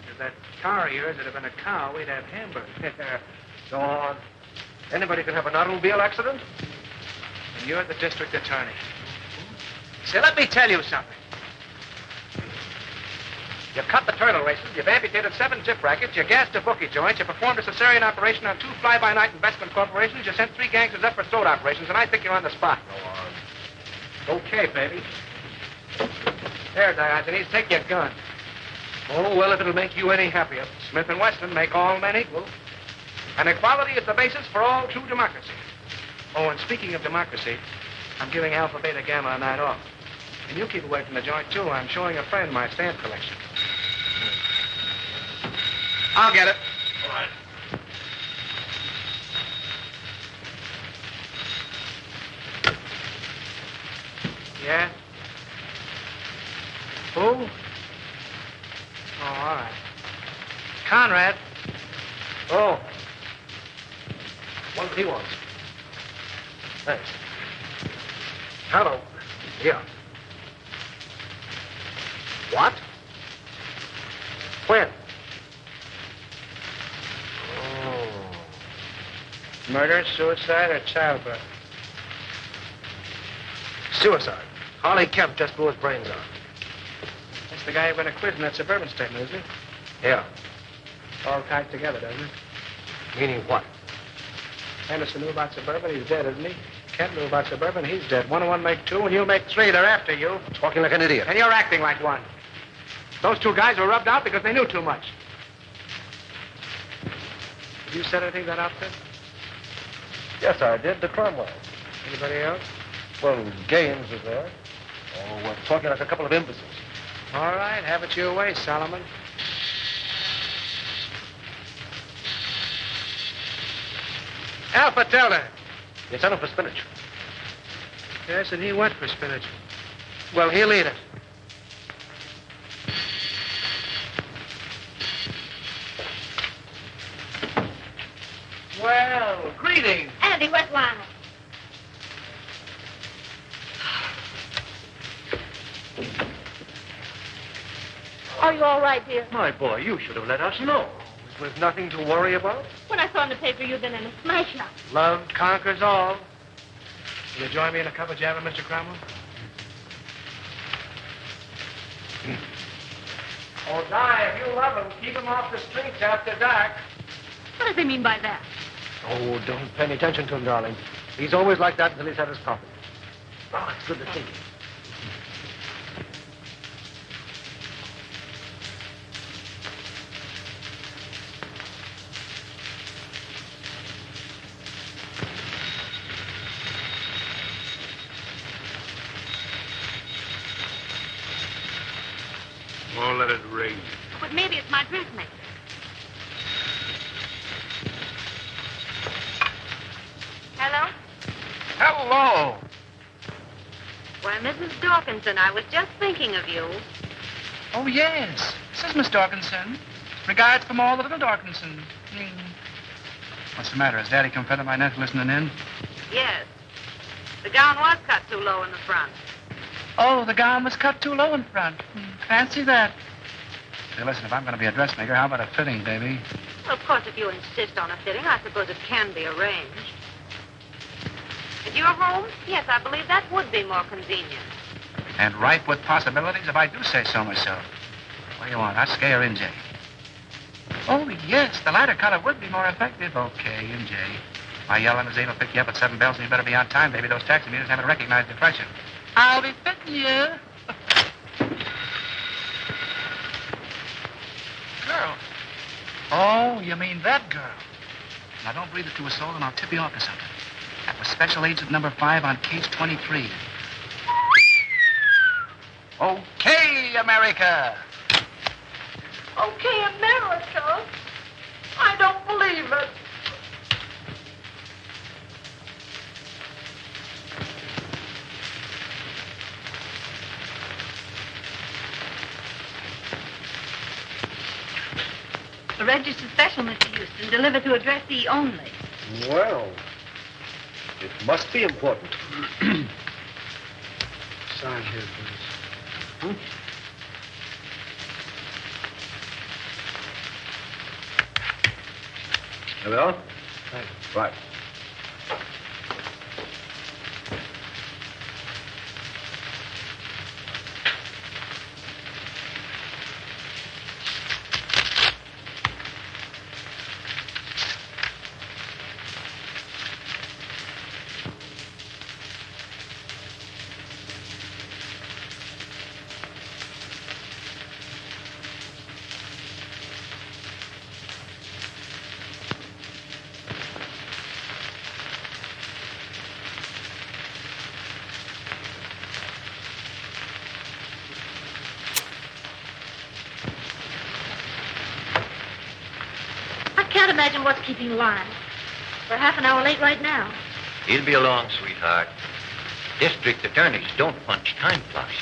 If that car of yours had been a cow, we'd have hamburgers. Go on. Anybody can have an automobile accident. And you're the district attorney. Say, let me tell you something. You cut the turtle races, you've amputated 7 zip rackets, you gassed a bookie joint, you performed a cesarean operation on 2 fly-by-night investment corporations, you sent 3 gangsters up for throat operations, and I think you're on the spot. Go on. Okay, baby. There, Diogenes, take your gun. Oh, well, if it'll make you any happier. Smith & Wesson make all men equal. And equality is the basis for all true democracy. Oh, and speaking of democracy, I'm giving Alpha Beta Gamma a night off. And you keep away from the joint, too. I'm showing a friend my stamp collection. I'll get it. All right. Yeah? Who? Oh, all right. Conrad. Oh. What he wants. Thanks. Hello. Yeah. What? When? Oh. Murder, suicide, or childbirth? Suicide. Harley Kemp just blew his brains out. That's the guy who went to quiz in that suburban statement, isn't he? Yeah. All tied together, doesn't it? Meaning what? Anderson knew about suburban, he's dead, isn't he? Kemp knew about suburban, he's dead. 1 and 1 make 2, and you'll make 3. They're after you. Talking like an idiot. And you're acting like one. Those 2 guys were rubbed out because they knew too much. Have you said anything to that outfit? Yes, I did. To Cromwell. Anybody else? Well, Gaines was there. Oh, we're talking like a couple of imbeciles. All right, have it your way, Solomon. Alpha Delta. You sent him for spinach. Yes, and he went for spinach. Well, he'll eat it. Are you all right, dear? My boy, you should have let us know. It was nothing to worry about. When I saw in the paper you'd been in a smash-up. Love conquers all. Will you join me in a cup of java, Mr. Cromwell? Oh, Di, if you love him, keep him off the streets after dark. What does he mean by that? Oh, don't pay any attention to him, darling. He's always like that until he's had his coffee. Oh, it's good to see you. Oh, let it rain. But maybe it's my dressmaker. Hello? Hello. Why, Mrs. Dawkinson, I was just thinking of you. Oh, yes. This is Miss Dawkinson. Regards from all the little Dawkinson. What's the matter? Has Daddy come feather my nest listening in? Yes. The gown was cut too low in the front. Oh, the gown was cut too low in front. Fancy that. Say, listen, if I'm going to be a dressmaker, how about a fitting, baby? Well, of course, if you insist on a fitting, I suppose it can be arranged. If you're home, yes, I believe that would be more convenient. And ripe with possibilities, if I do say so myself. What do you want, Husky or NJ? Oh, yes, the lighter color would be more effective. Okay, NJ. My yellow limousine will pick you up at 7 bells, and you better be on time, baby. Those taxi meters haven't recognized the freshen. I'll be fitting you. Girl. Oh, you mean that girl. Now, don't breathe it to a soul, and I'll tip you off to something. That was special agent number 5 on case 23. Okay, America. Okay, America. I don't believe it. A registered special, Mr. Houston, delivered to address E only. Well, it must be important. Sign here, please. There we are. Right. I can't imagine what's keeping Lyon. We're half an hour late right now. He'll be along, sweetheart. District attorneys don't punch time clocks.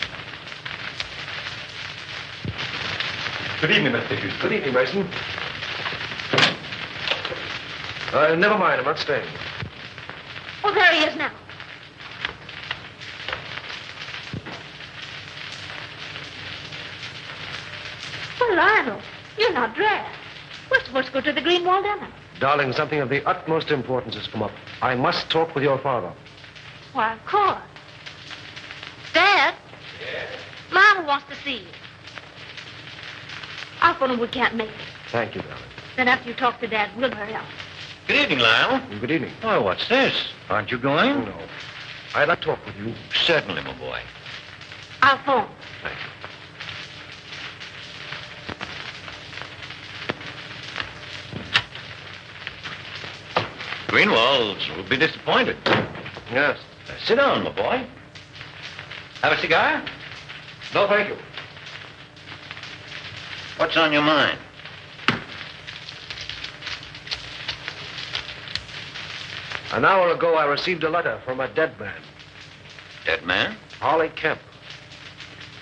Good evening, Mr. Houston. Good evening, Mason. Never mind. I'm not staying. Oh, there he is now. Well, Lionel, you're not dressed. We're supposed to go to the Greenwald dinner. Darling, something of the utmost importance has come up. I must talk with your father. Why, of course. Dad? Yes? Lionel wants to see you. I'll phone him we can't make it. Thank you, darling. Then after you talk to Dad, we'll hurry up. Good evening, Lionel. Good evening. Oh, what's this? Aren't you going? Oh, no. I'd like to talk with you. Certainly, my boy. I'll phone. Thank you. Greenwalds will be disappointed. Yes. Sit down, my boy. Have a cigar? No, thank you. What's on your mind? An hour ago, I received a letter from a dead man. Dead man? Harley Kemp.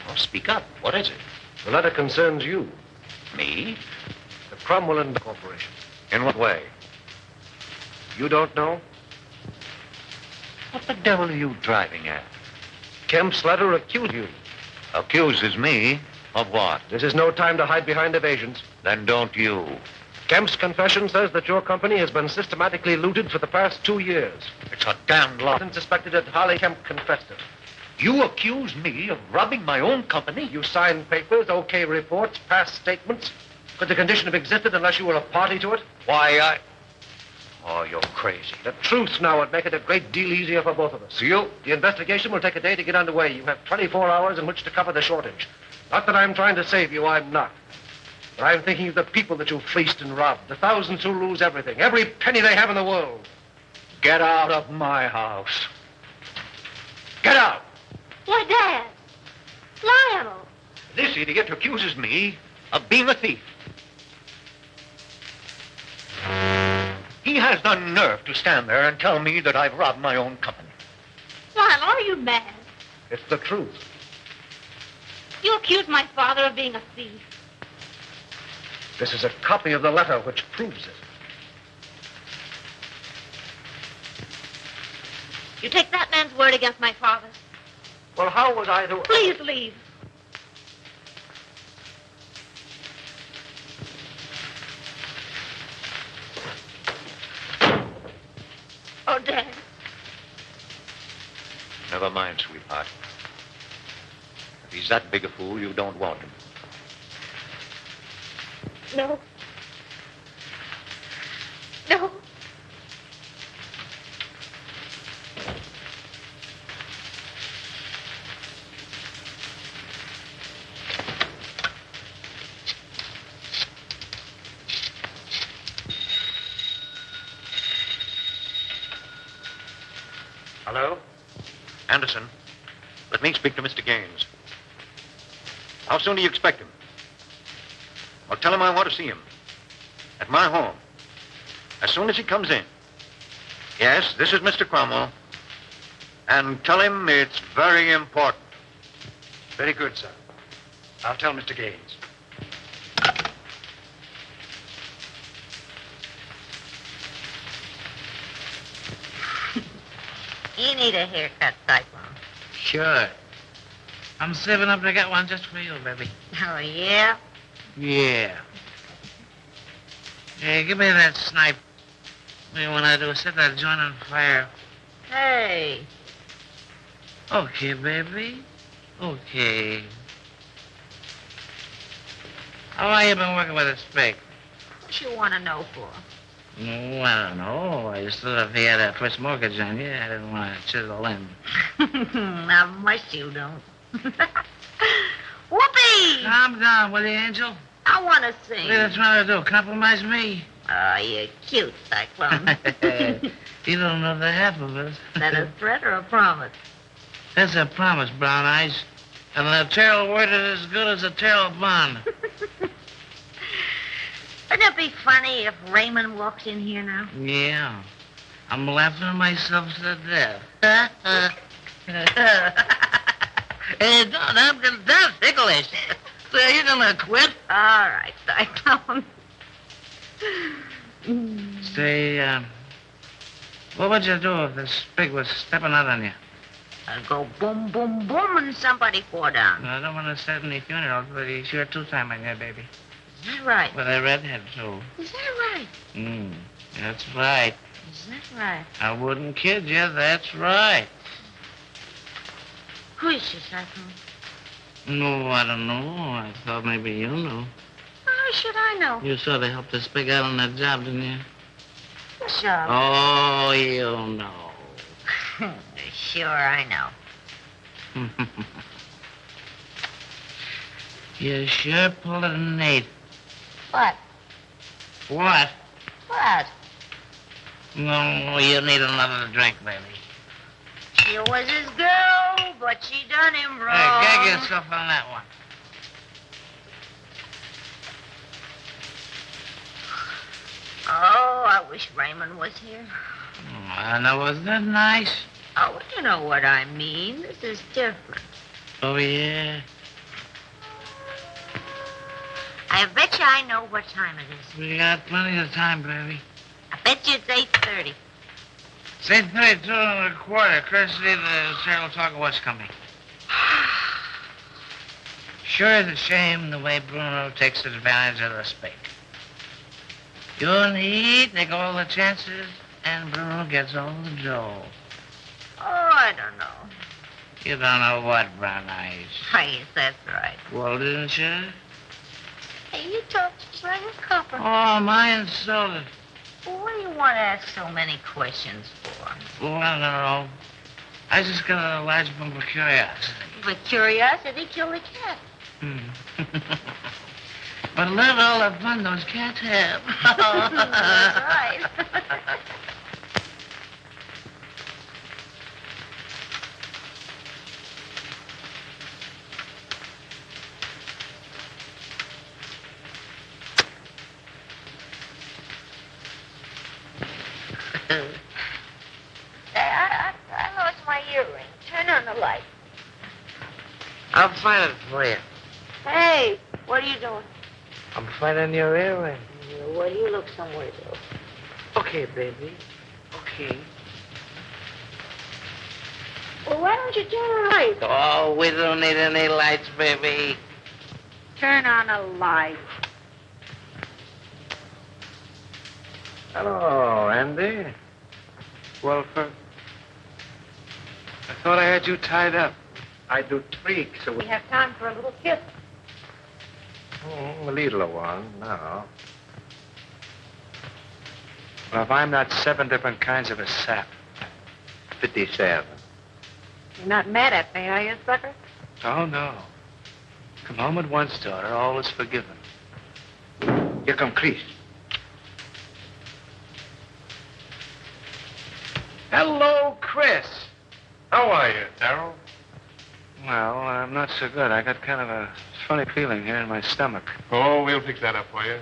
Oh, speak up. What is it? The letter concerns you. Me? The Cromwell and Corporation. In what way? You don't know? What the devil are you driving at? Kemp's letter accused you. Accuses me? Of what? This is no time to hide behind evasions. Then don't you. Kemp's confession says that your company has been systematically looted for the past 2 years. It's a damned lie. And suspected that Harley Kemp confessed it. You accuse me of robbing my own company? You signed papers, okay reports, past statements. Could the condition have existed unless you were a party to it? Why, Oh, you're crazy. The truth now would make it a great deal easier for both of us. You? The investigation will take a day to get underway. You have 24 hours in which to cover the shortage. Not that I'm trying to save you, I'm not. But I'm thinking of the people that you fleeced and robbed, the thousands who lose everything, every penny they have in the world. Get out of my house. Get out! Why, Dad. Lionel. This idiot accuses me of being a thief. He has the nerve to stand there and tell me that I've robbed my own company. Lionel, are you mad? It's the truth. You accuse my father of being a thief. This is a copy of the letter which proves it. You take that man's word against my father. Well, how was I to... Please leave. Oh, Dad. Never mind, sweetheart. If he's that big a fool, you don't want him. No. No. Hello? Anderson, let me speak to Mr. Gaines. How soon do you expect him? Well, tell him I want to see him. At my home. As soon as he comes in. Yes, this is Mr. Cromwell. And tell him it's very important. Very good, sir. I'll tell Mr. Gaines. You need a haircut, Cyclone. Sure. I'm saving up to get one just for you, baby. Oh, yeah? Yeah. Hey, give me that snipe. What when I do, set that joint on fire. Hey. Okay, baby. Okay. How long you been working with a spike? What you want to know for? Oh, I don't know. I just thought if he had a first mortgage on you, I didn't want to chisel in. Not much you don't. Whoopee! Calm down, will you, Angel? I want to sing. What are you trying to do? Compromise me? Oh, you're cute, Cyclone. You don't know the half of it. Is that a threat or a promise? That's a promise, Brown Eyes. And the tail word is as good as a tail bond. Wouldn't it be funny if Raymond walked in here now? Yeah. I'm laughing myself to death. Hey, that's ticklish. So you're gonna quit? All right, Cyclone. Say, what would you do if this pig was stepping out on you? I'd go boom, boom, boom, and somebody fall down. I don't want to start any funerals, but he's sure two-timing you, baby. Is that right? With a redhead, too. Is that right? That's right. Is that right? I wouldn't kid you, that's right. Who is she, Cyclone? No, I don't know. I thought maybe you knew. How should I know? You sort of helped this pig out on that job, didn't you? What job? Oh, you know. Sure, I know. You sure pulled a Nate. What? What? What? No, you need another drink, baby. She was his girl, but she done him wrong. Hey, gag yourself on that one. Oh, I wish Raymond was here. I know, wasn't that nice? Oh, well, you know what I mean. This is different. Oh, yeah? I bet you I know what time it is. We got plenty of time, baby. I bet you it's 8:30. It's 8:32 and a quarter, courtesy of the Cheryl Talk of What's Coming. Sure is a shame the way Bruno takes advantage of the spake. You and he take all the chances, and Bruno gets all the dough. Oh, I don't know. You don't know what, Brown Eyes. Yes, that's right. Well, didn't you? Hey, you talk just like a copper. Oh, my insulted. Well, what do you want to ask so many questions for? Well, I don't know. I just got a large bump of curiosity. But curiosity killed the cat. But look at all the fun those cats have. That's right. I lost my earring. Turn on the light. I'll find it for you. Hey, what are you doing? I'm finding your earring. Well, you look somewhere else. Okay, baby. Okay. Well, why don't you turn the light? Oh, we don't need any lights, baby. Turn on a light. Hello, Andy. Wilford. I thought I had you tied up. I do tweak, so We have time for a little kiss. A little one, no. Well, if I'm not 7 different kinds of a sap. 57. You're not mad at me, are you, sucker? Oh, no. Come home at once, daughter. All is forgiven. Here come Chris. Hello, Chris. How are you, Darrell? Well, I'm not so good. I got kind of a funny feeling here in my stomach. Oh, we'll fix that up for you.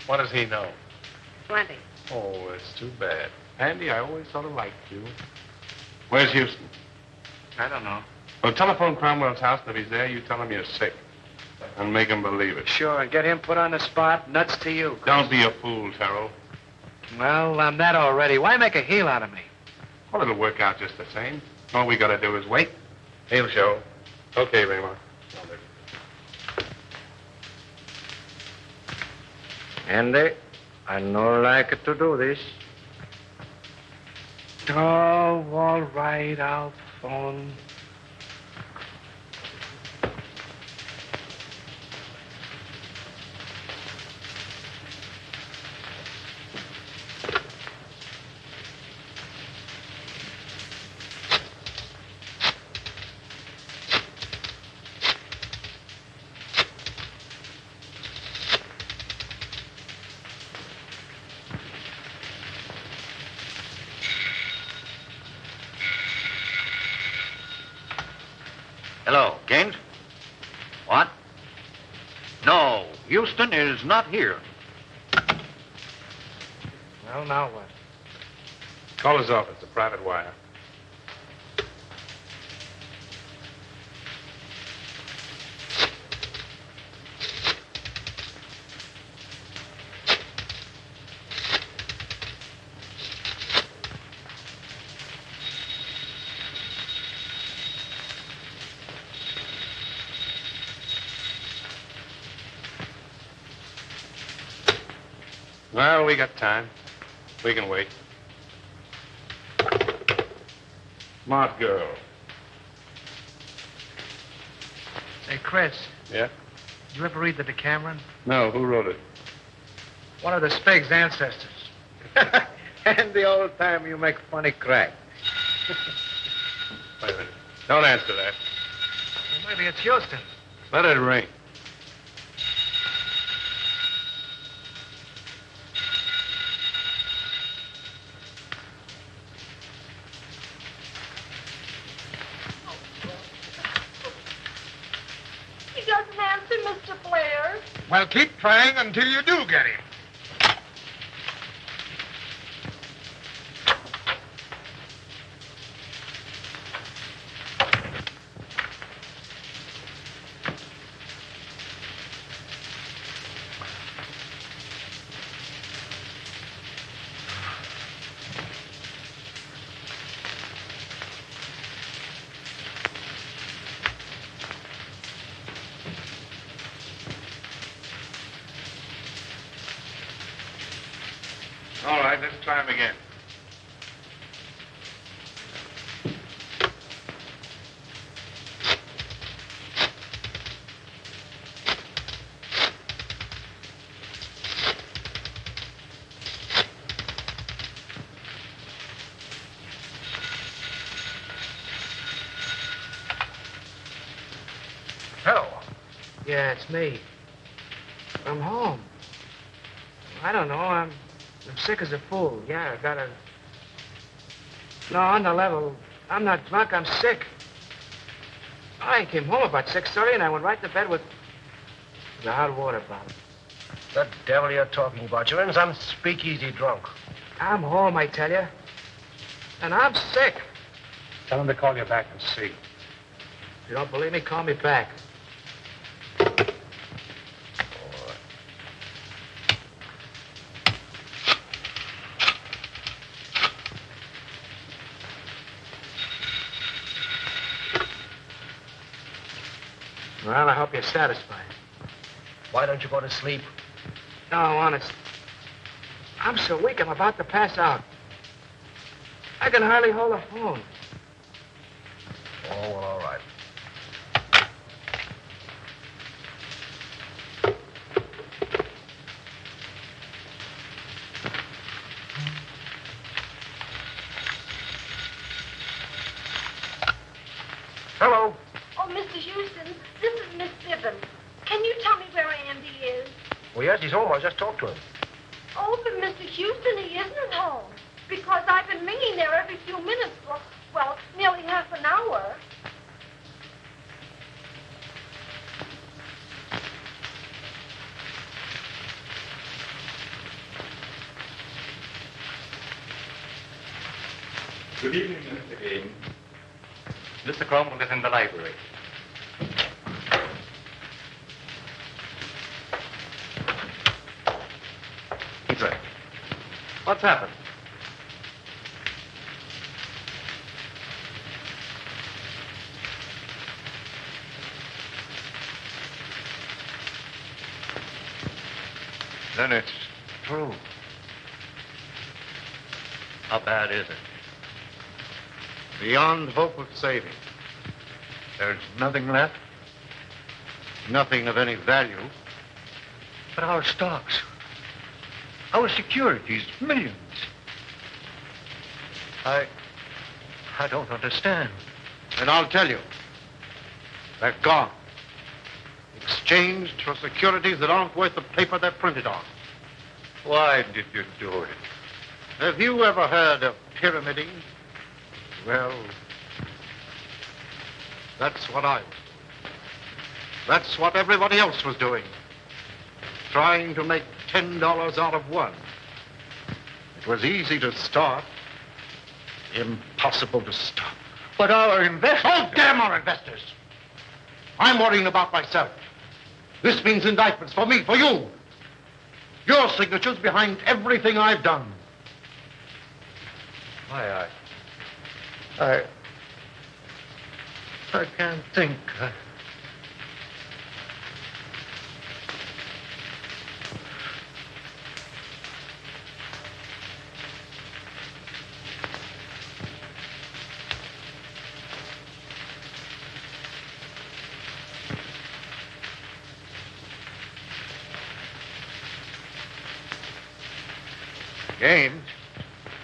What does he know? Plenty. Oh, it's too bad. Andy, I always sort of liked you. Where's Houston? I don't know. Well, telephone Cromwell's house, and if he's there, you tell him you're sick. And make him believe it. Sure, and get him put on the spot. Nuts to you. Don't be a fool, Terrell. Well, I'm that already. Why make a heel out of me? Well, it'll work out just the same. All we gotta do is wait. He'll show. Okay, Raymond. Andy, I no like to do this. Oh, all right, I'll phone. Hello, Gaines? What? No, Houston is not here. Well, now what? Call his office, a private wire. Well, we got time. We can wait. Smart girl. Hey, Chris, Yeah? did you ever read the Decameron? No, who wrote it? One of the Spig's ancestors. And the old time you make funny crack. Wait a minute. Don't answer that. Well, maybe it's Houston. Let it ring. He doesn't answer, Mr. Blair. Well, keep trying until you do get him. All right, let's try him again. Hello. Yeah, it's me. I'm home. I don't know. I'm sick as a fool. Yeah, I got a... No, on the level. I'm not drunk. I'm sick. I came home about 6:30 and I went right to bed with a hot water bottle. The devil you're talking about. You're in some speakeasy drunk. I'm home, I tell you. And I'm sick. Tell him to call you back and see. If you don't believe me, call me back. Well, I hope you're satisfied. Why don't you go to sleep? No, honest. I'm so weak, I'm about to pass out. I can hardly hold a phone. Oh, well, all right. Hello. Oh, Mr. Houston, this is Miss Sibbons. Can you tell me where Andy is? Well, yes, he's home. I just talked to him. Oh, but Mr. Houston, he isn't home. Because I've been ringing there every few minutes for, well, nearly half an hour. Good evening, Mr. Ames. Mr. Cromwell is in the library. Right. What's happened? Then it's true. How bad is it? Beyond hope of saving. There's nothing left. Nothing of any value. But our stocks, our securities, millions. I don't understand. And I'll tell you. They're gone. Exchanged for securities that aren't worth the paper they're printed on. Why did you do it? Have you ever heard of pyramiding? Well, that's what I was doing. That's what everybody else was doing. Trying to make $10 out of one. It was easy to start. Impossible to stop. But our investors... Oh, damn our investors! I'm worrying about myself. This means indictments for me, for you. Your signature's behind everything I've done. I can't think. James?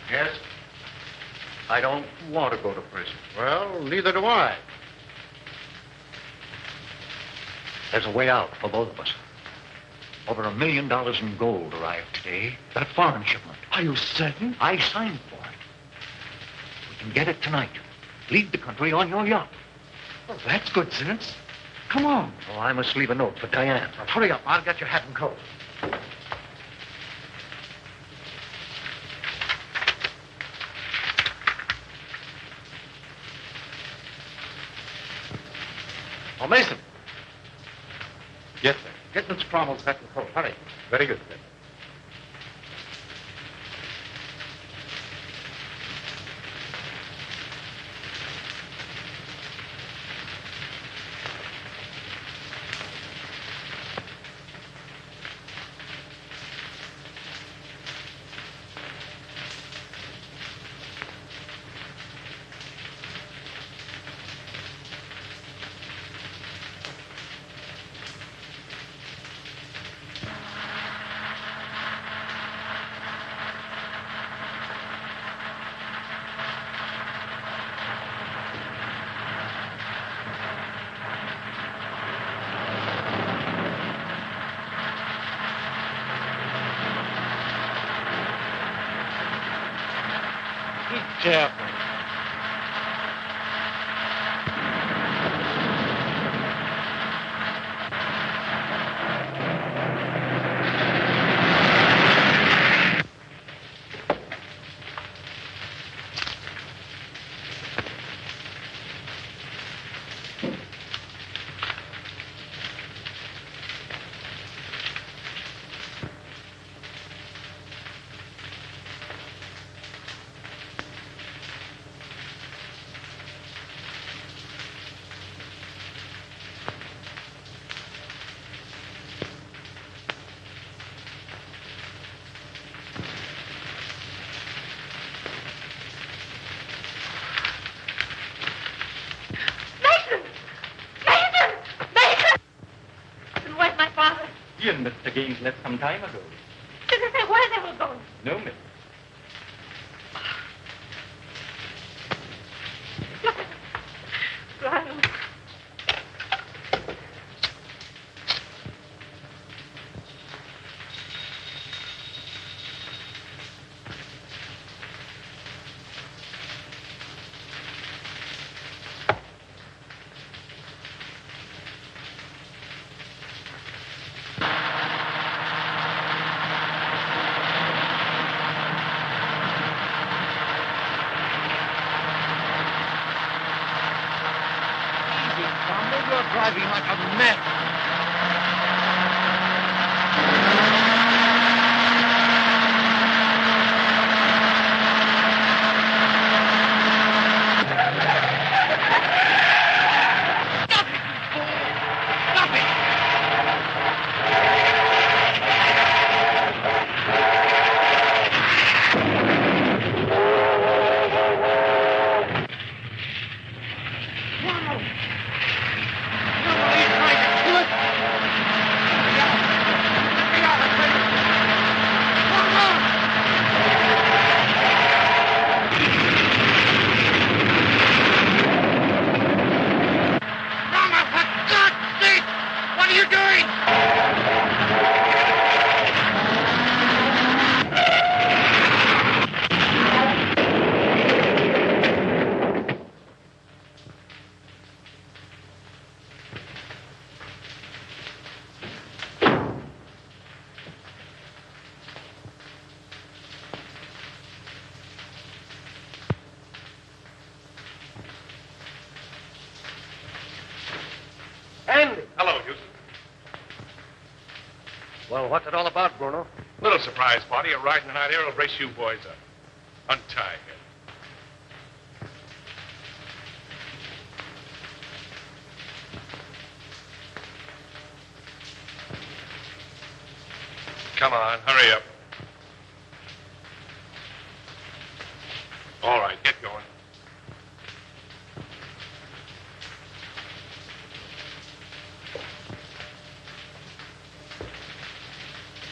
Yes? I don't want to go to prison. Well, neither do I. There's a way out for both of us. Over $1 million in gold arrived today. That foreign shipment. Are you certain? I signed for it. We can get it tonight. Leave the country on your yacht. Well, that's good sense. Come on. Oh, I must leave a note for Diane. Now, hurry up. I'll get your hat and coat. Oh, Mason. Yes, sir. Get Mr. Cromwell's hat and coat. Hurry. Very good, sir. Careful. Where's my father? You and Mr. Gaines left some time ago. Did they say where they were going? No, miss. Ronald. You're driving like a mad. What are you doing? Andy! Hello, Houston. Well, what's it all about, Bruno? Little surprise party. A ride in the night air will brace you boys up. Untie him. Come on, hurry up. All right, get going.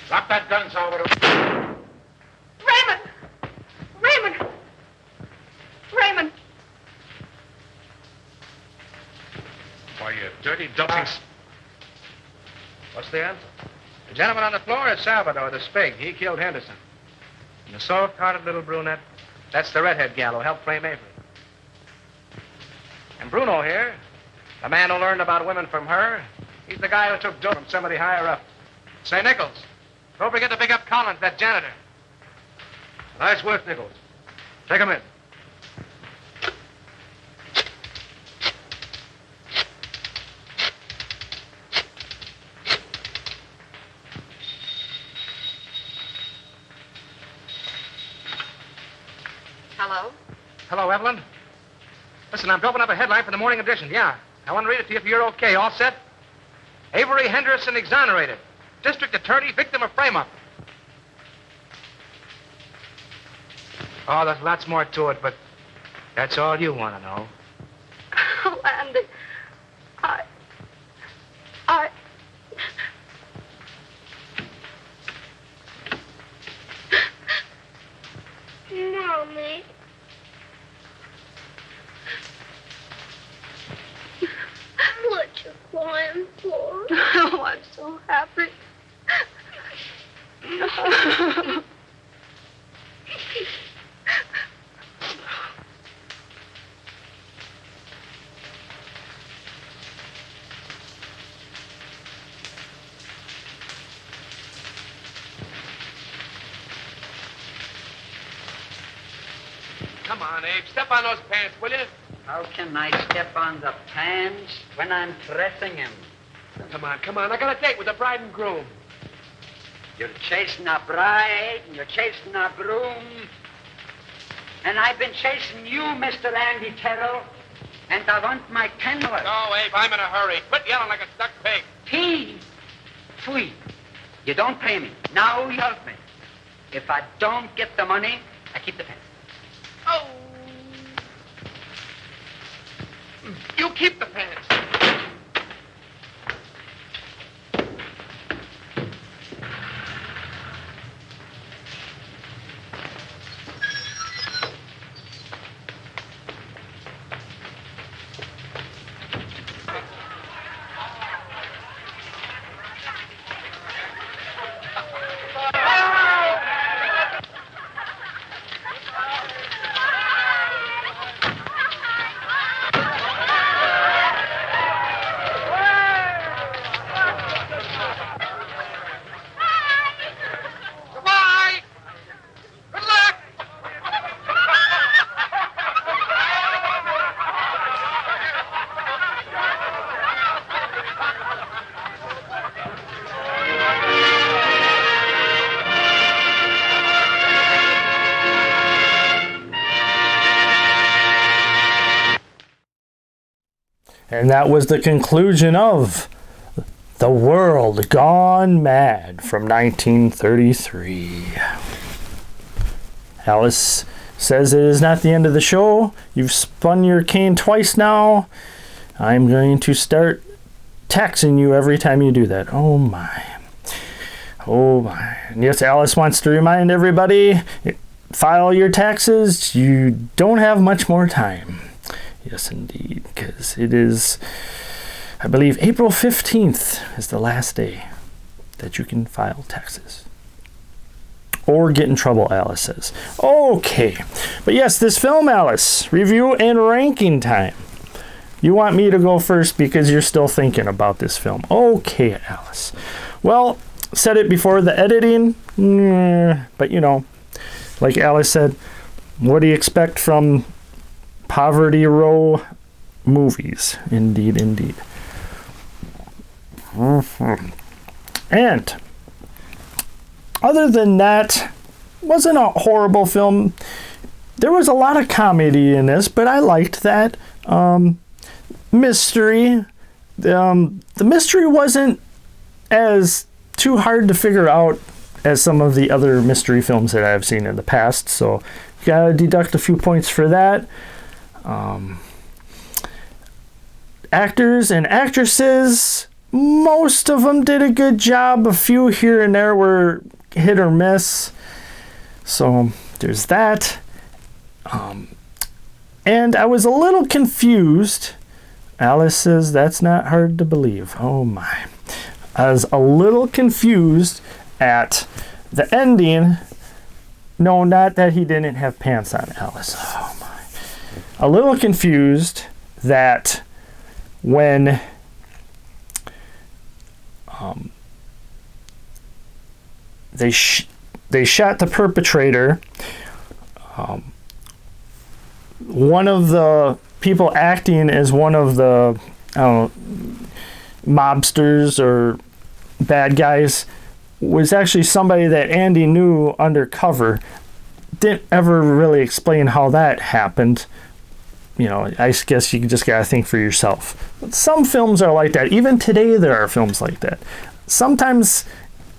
Drop that gun, Salvador. Raymond! Raymond! Raymond! Why, you dirty dumping... What's the answer? The gentleman on the floor is Salvador, the Spig. He killed Henderson. And the soft-hearted little brunette, that's the redhead gal who helped frame Avery. And Bruno here, the man who learned about women from her, he's the guy who took dough from somebody higher up. Say, Nichols, don't forget to pick up Collins, that janitor. Nice work, Nichols. Take him in. Hello? Hello, Evelyn. Listen, I'm doping up a headline for the morning edition. Yeah. I want to read it to you if you're okay. All set? Avery Henderson exonerated. District attorney, victim of frame-up. Oh, there's lots more to it, but that's all you want to know. Oh, Andy. I... Mommy. What you crying for? Oh, I'm so happy. Come on, Abe. Step on those pants, will you? How can I step on the pants when I'm pressing him? Come on. I got a date with the bride and groom. You're chasing a bride, and you're chasing a groom. And I've been chasing you, Mr. Andy Terrell. And I want my $10. No, Abe, I'm in a hurry. Quit yelling like a stuck pig. Pig? Pfui. You don't pay me. Now you help me. If I don't get the money, I keep the pants. Oh! You keep the pants. And that was the conclusion of The World Gone Mad from 1933. Alice says it is not the end of the show. You've spun your cane twice now. I'm going to start taxing you every time you do that. Oh my. Oh my. And yes, Alice wants to remind everybody, file your taxes. You don't have much more time. Yes, indeed, because it is, I believe, April 15th is the last day that you can file taxes. Or get in trouble, Alice says. Okay, but yes, this film, Alice, review and ranking time. You want me to go first because you're still thinking about this film. Okay, Alice. Well, said it before, the editing, but you know, like Alice said, what do you expect from Poverty Row movies? Indeed, indeed. And other than that, wasn't a horrible film. There was a lot of comedy in this, but I liked that. Mystery. The mystery wasn't as too hard to figure out as some of the other mystery films that I've seen in the past, so gotta deduct a few points for that. Actors and actresses, most of them did a good job. A few here and there were hit or miss. So there's that. And I was a little confused. Alice says that's not hard to believe. Oh my. I was a little confused at the ending. No, not that he didn't have pants on, Alice. Oh my. A little confused that when they shot the perpetrator, one of the people acting as one of the mobsters or bad guys was actually somebody that Andy knew undercover. Didn't ever really explain how that happened. You know, I guess you just gotta think for yourself. Some films are like that. Even today there are films like that. Sometimes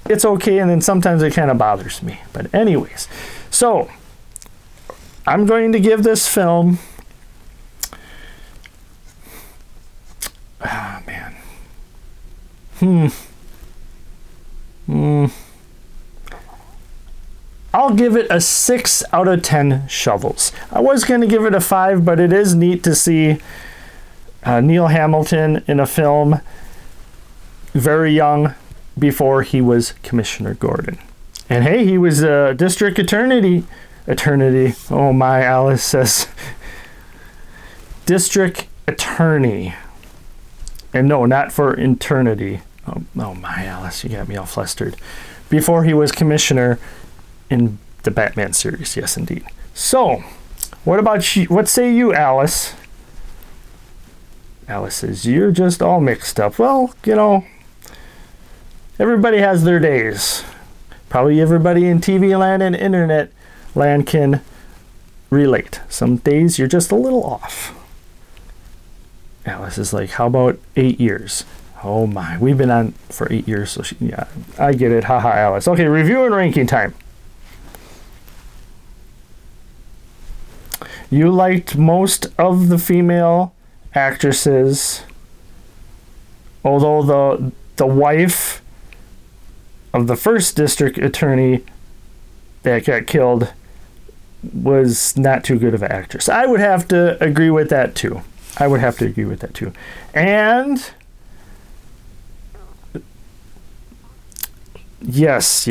it's okay, and then sometimes it kind of bothers me. But anyways, so I'm going to give this film, I'll give it a 6 out of 10 shovels. I was going to give it a 5, but it is neat to see Neil Hamilton in a film very young before he was Commissioner Gordon. And hey, he was a district attorney. Oh my, Alice says. District attorney. And no, not for eternity. Oh my, Alice, you got me all flustered. Before he was commissioner in the Batman series, yes indeed. So, What about you? What say you, Alice? Alice says, you're just all mixed up. Well, you know, everybody has their days. Probably everybody in TV land and internet land can relate. Some days you're just a little off. Alice is like, how about 8 years? Oh my, we've been on for 8 years, so yeah, I get it. Haha, Alice. Okay, review and ranking time. You liked most of the female actresses, although the wife of the first district attorney that got killed was not too good of an actress. I would have to agree with that too. And yes.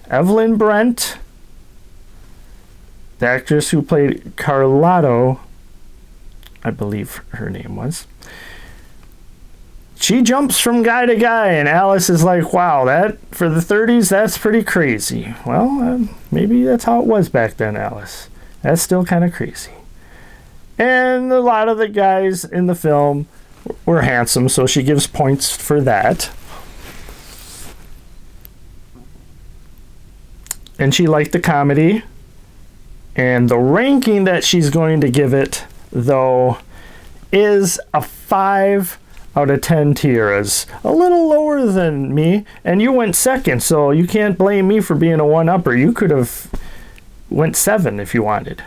Evelyn Brent, the actress who played Carlotto, I believe her name was, she jumps from guy to guy, and Alice is like, wow, that for the 30s, that's pretty crazy. Well, maybe that's how it was back then, Alice. That's still kind of crazy. And a lot of the guys in the film were handsome, so she gives points for that. And she liked the comedy. And the ranking that she's going to give it, though, is a 5 out of 10 tiaras. A little lower than me. And you went second, so you can't blame me for being a one-upper. You could have went 7 if you wanted.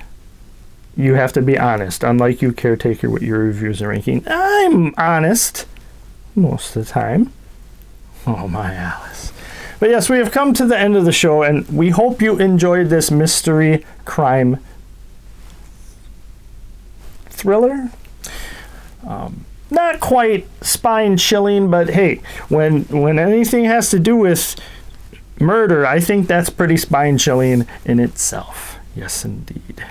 You have to be honest. Unlike you, Caretaker, with your reviews and ranking. I'm honest most of the time. Oh, my Alice. But yes, we have come to the end of the show, and we hope you enjoyed this mystery crime thriller. Not quite spine-chilling, but hey, when anything has to do with murder, I think that's pretty spine-chilling in itself. Yes, indeed.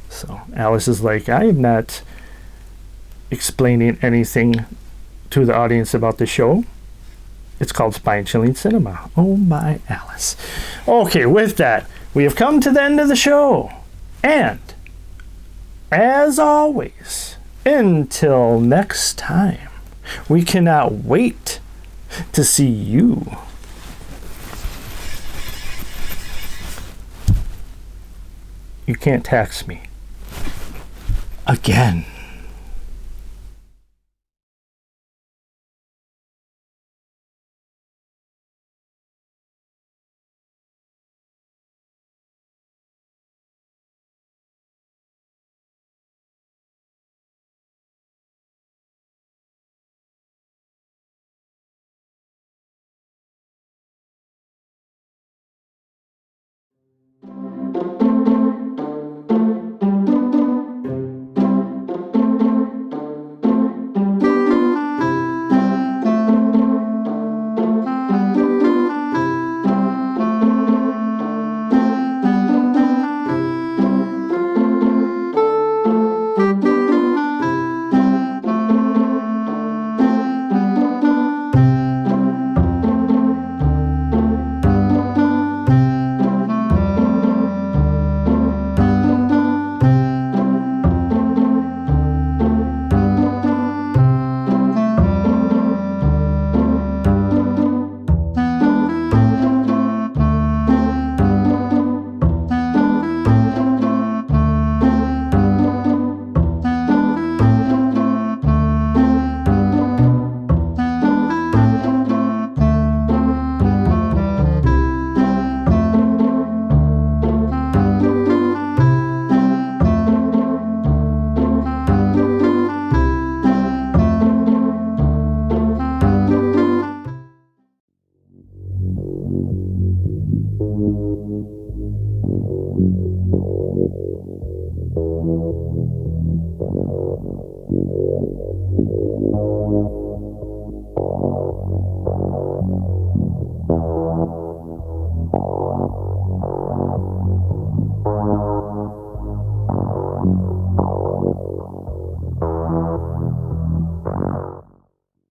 So Alice is like, I am not explaining anything to the audience about the show. It's called Spine Chilling Cinema. Oh my Alice. Okay, with that, we have come to the end of the show. And, as always, until next time, we cannot wait to see you. You can't tax me. Again.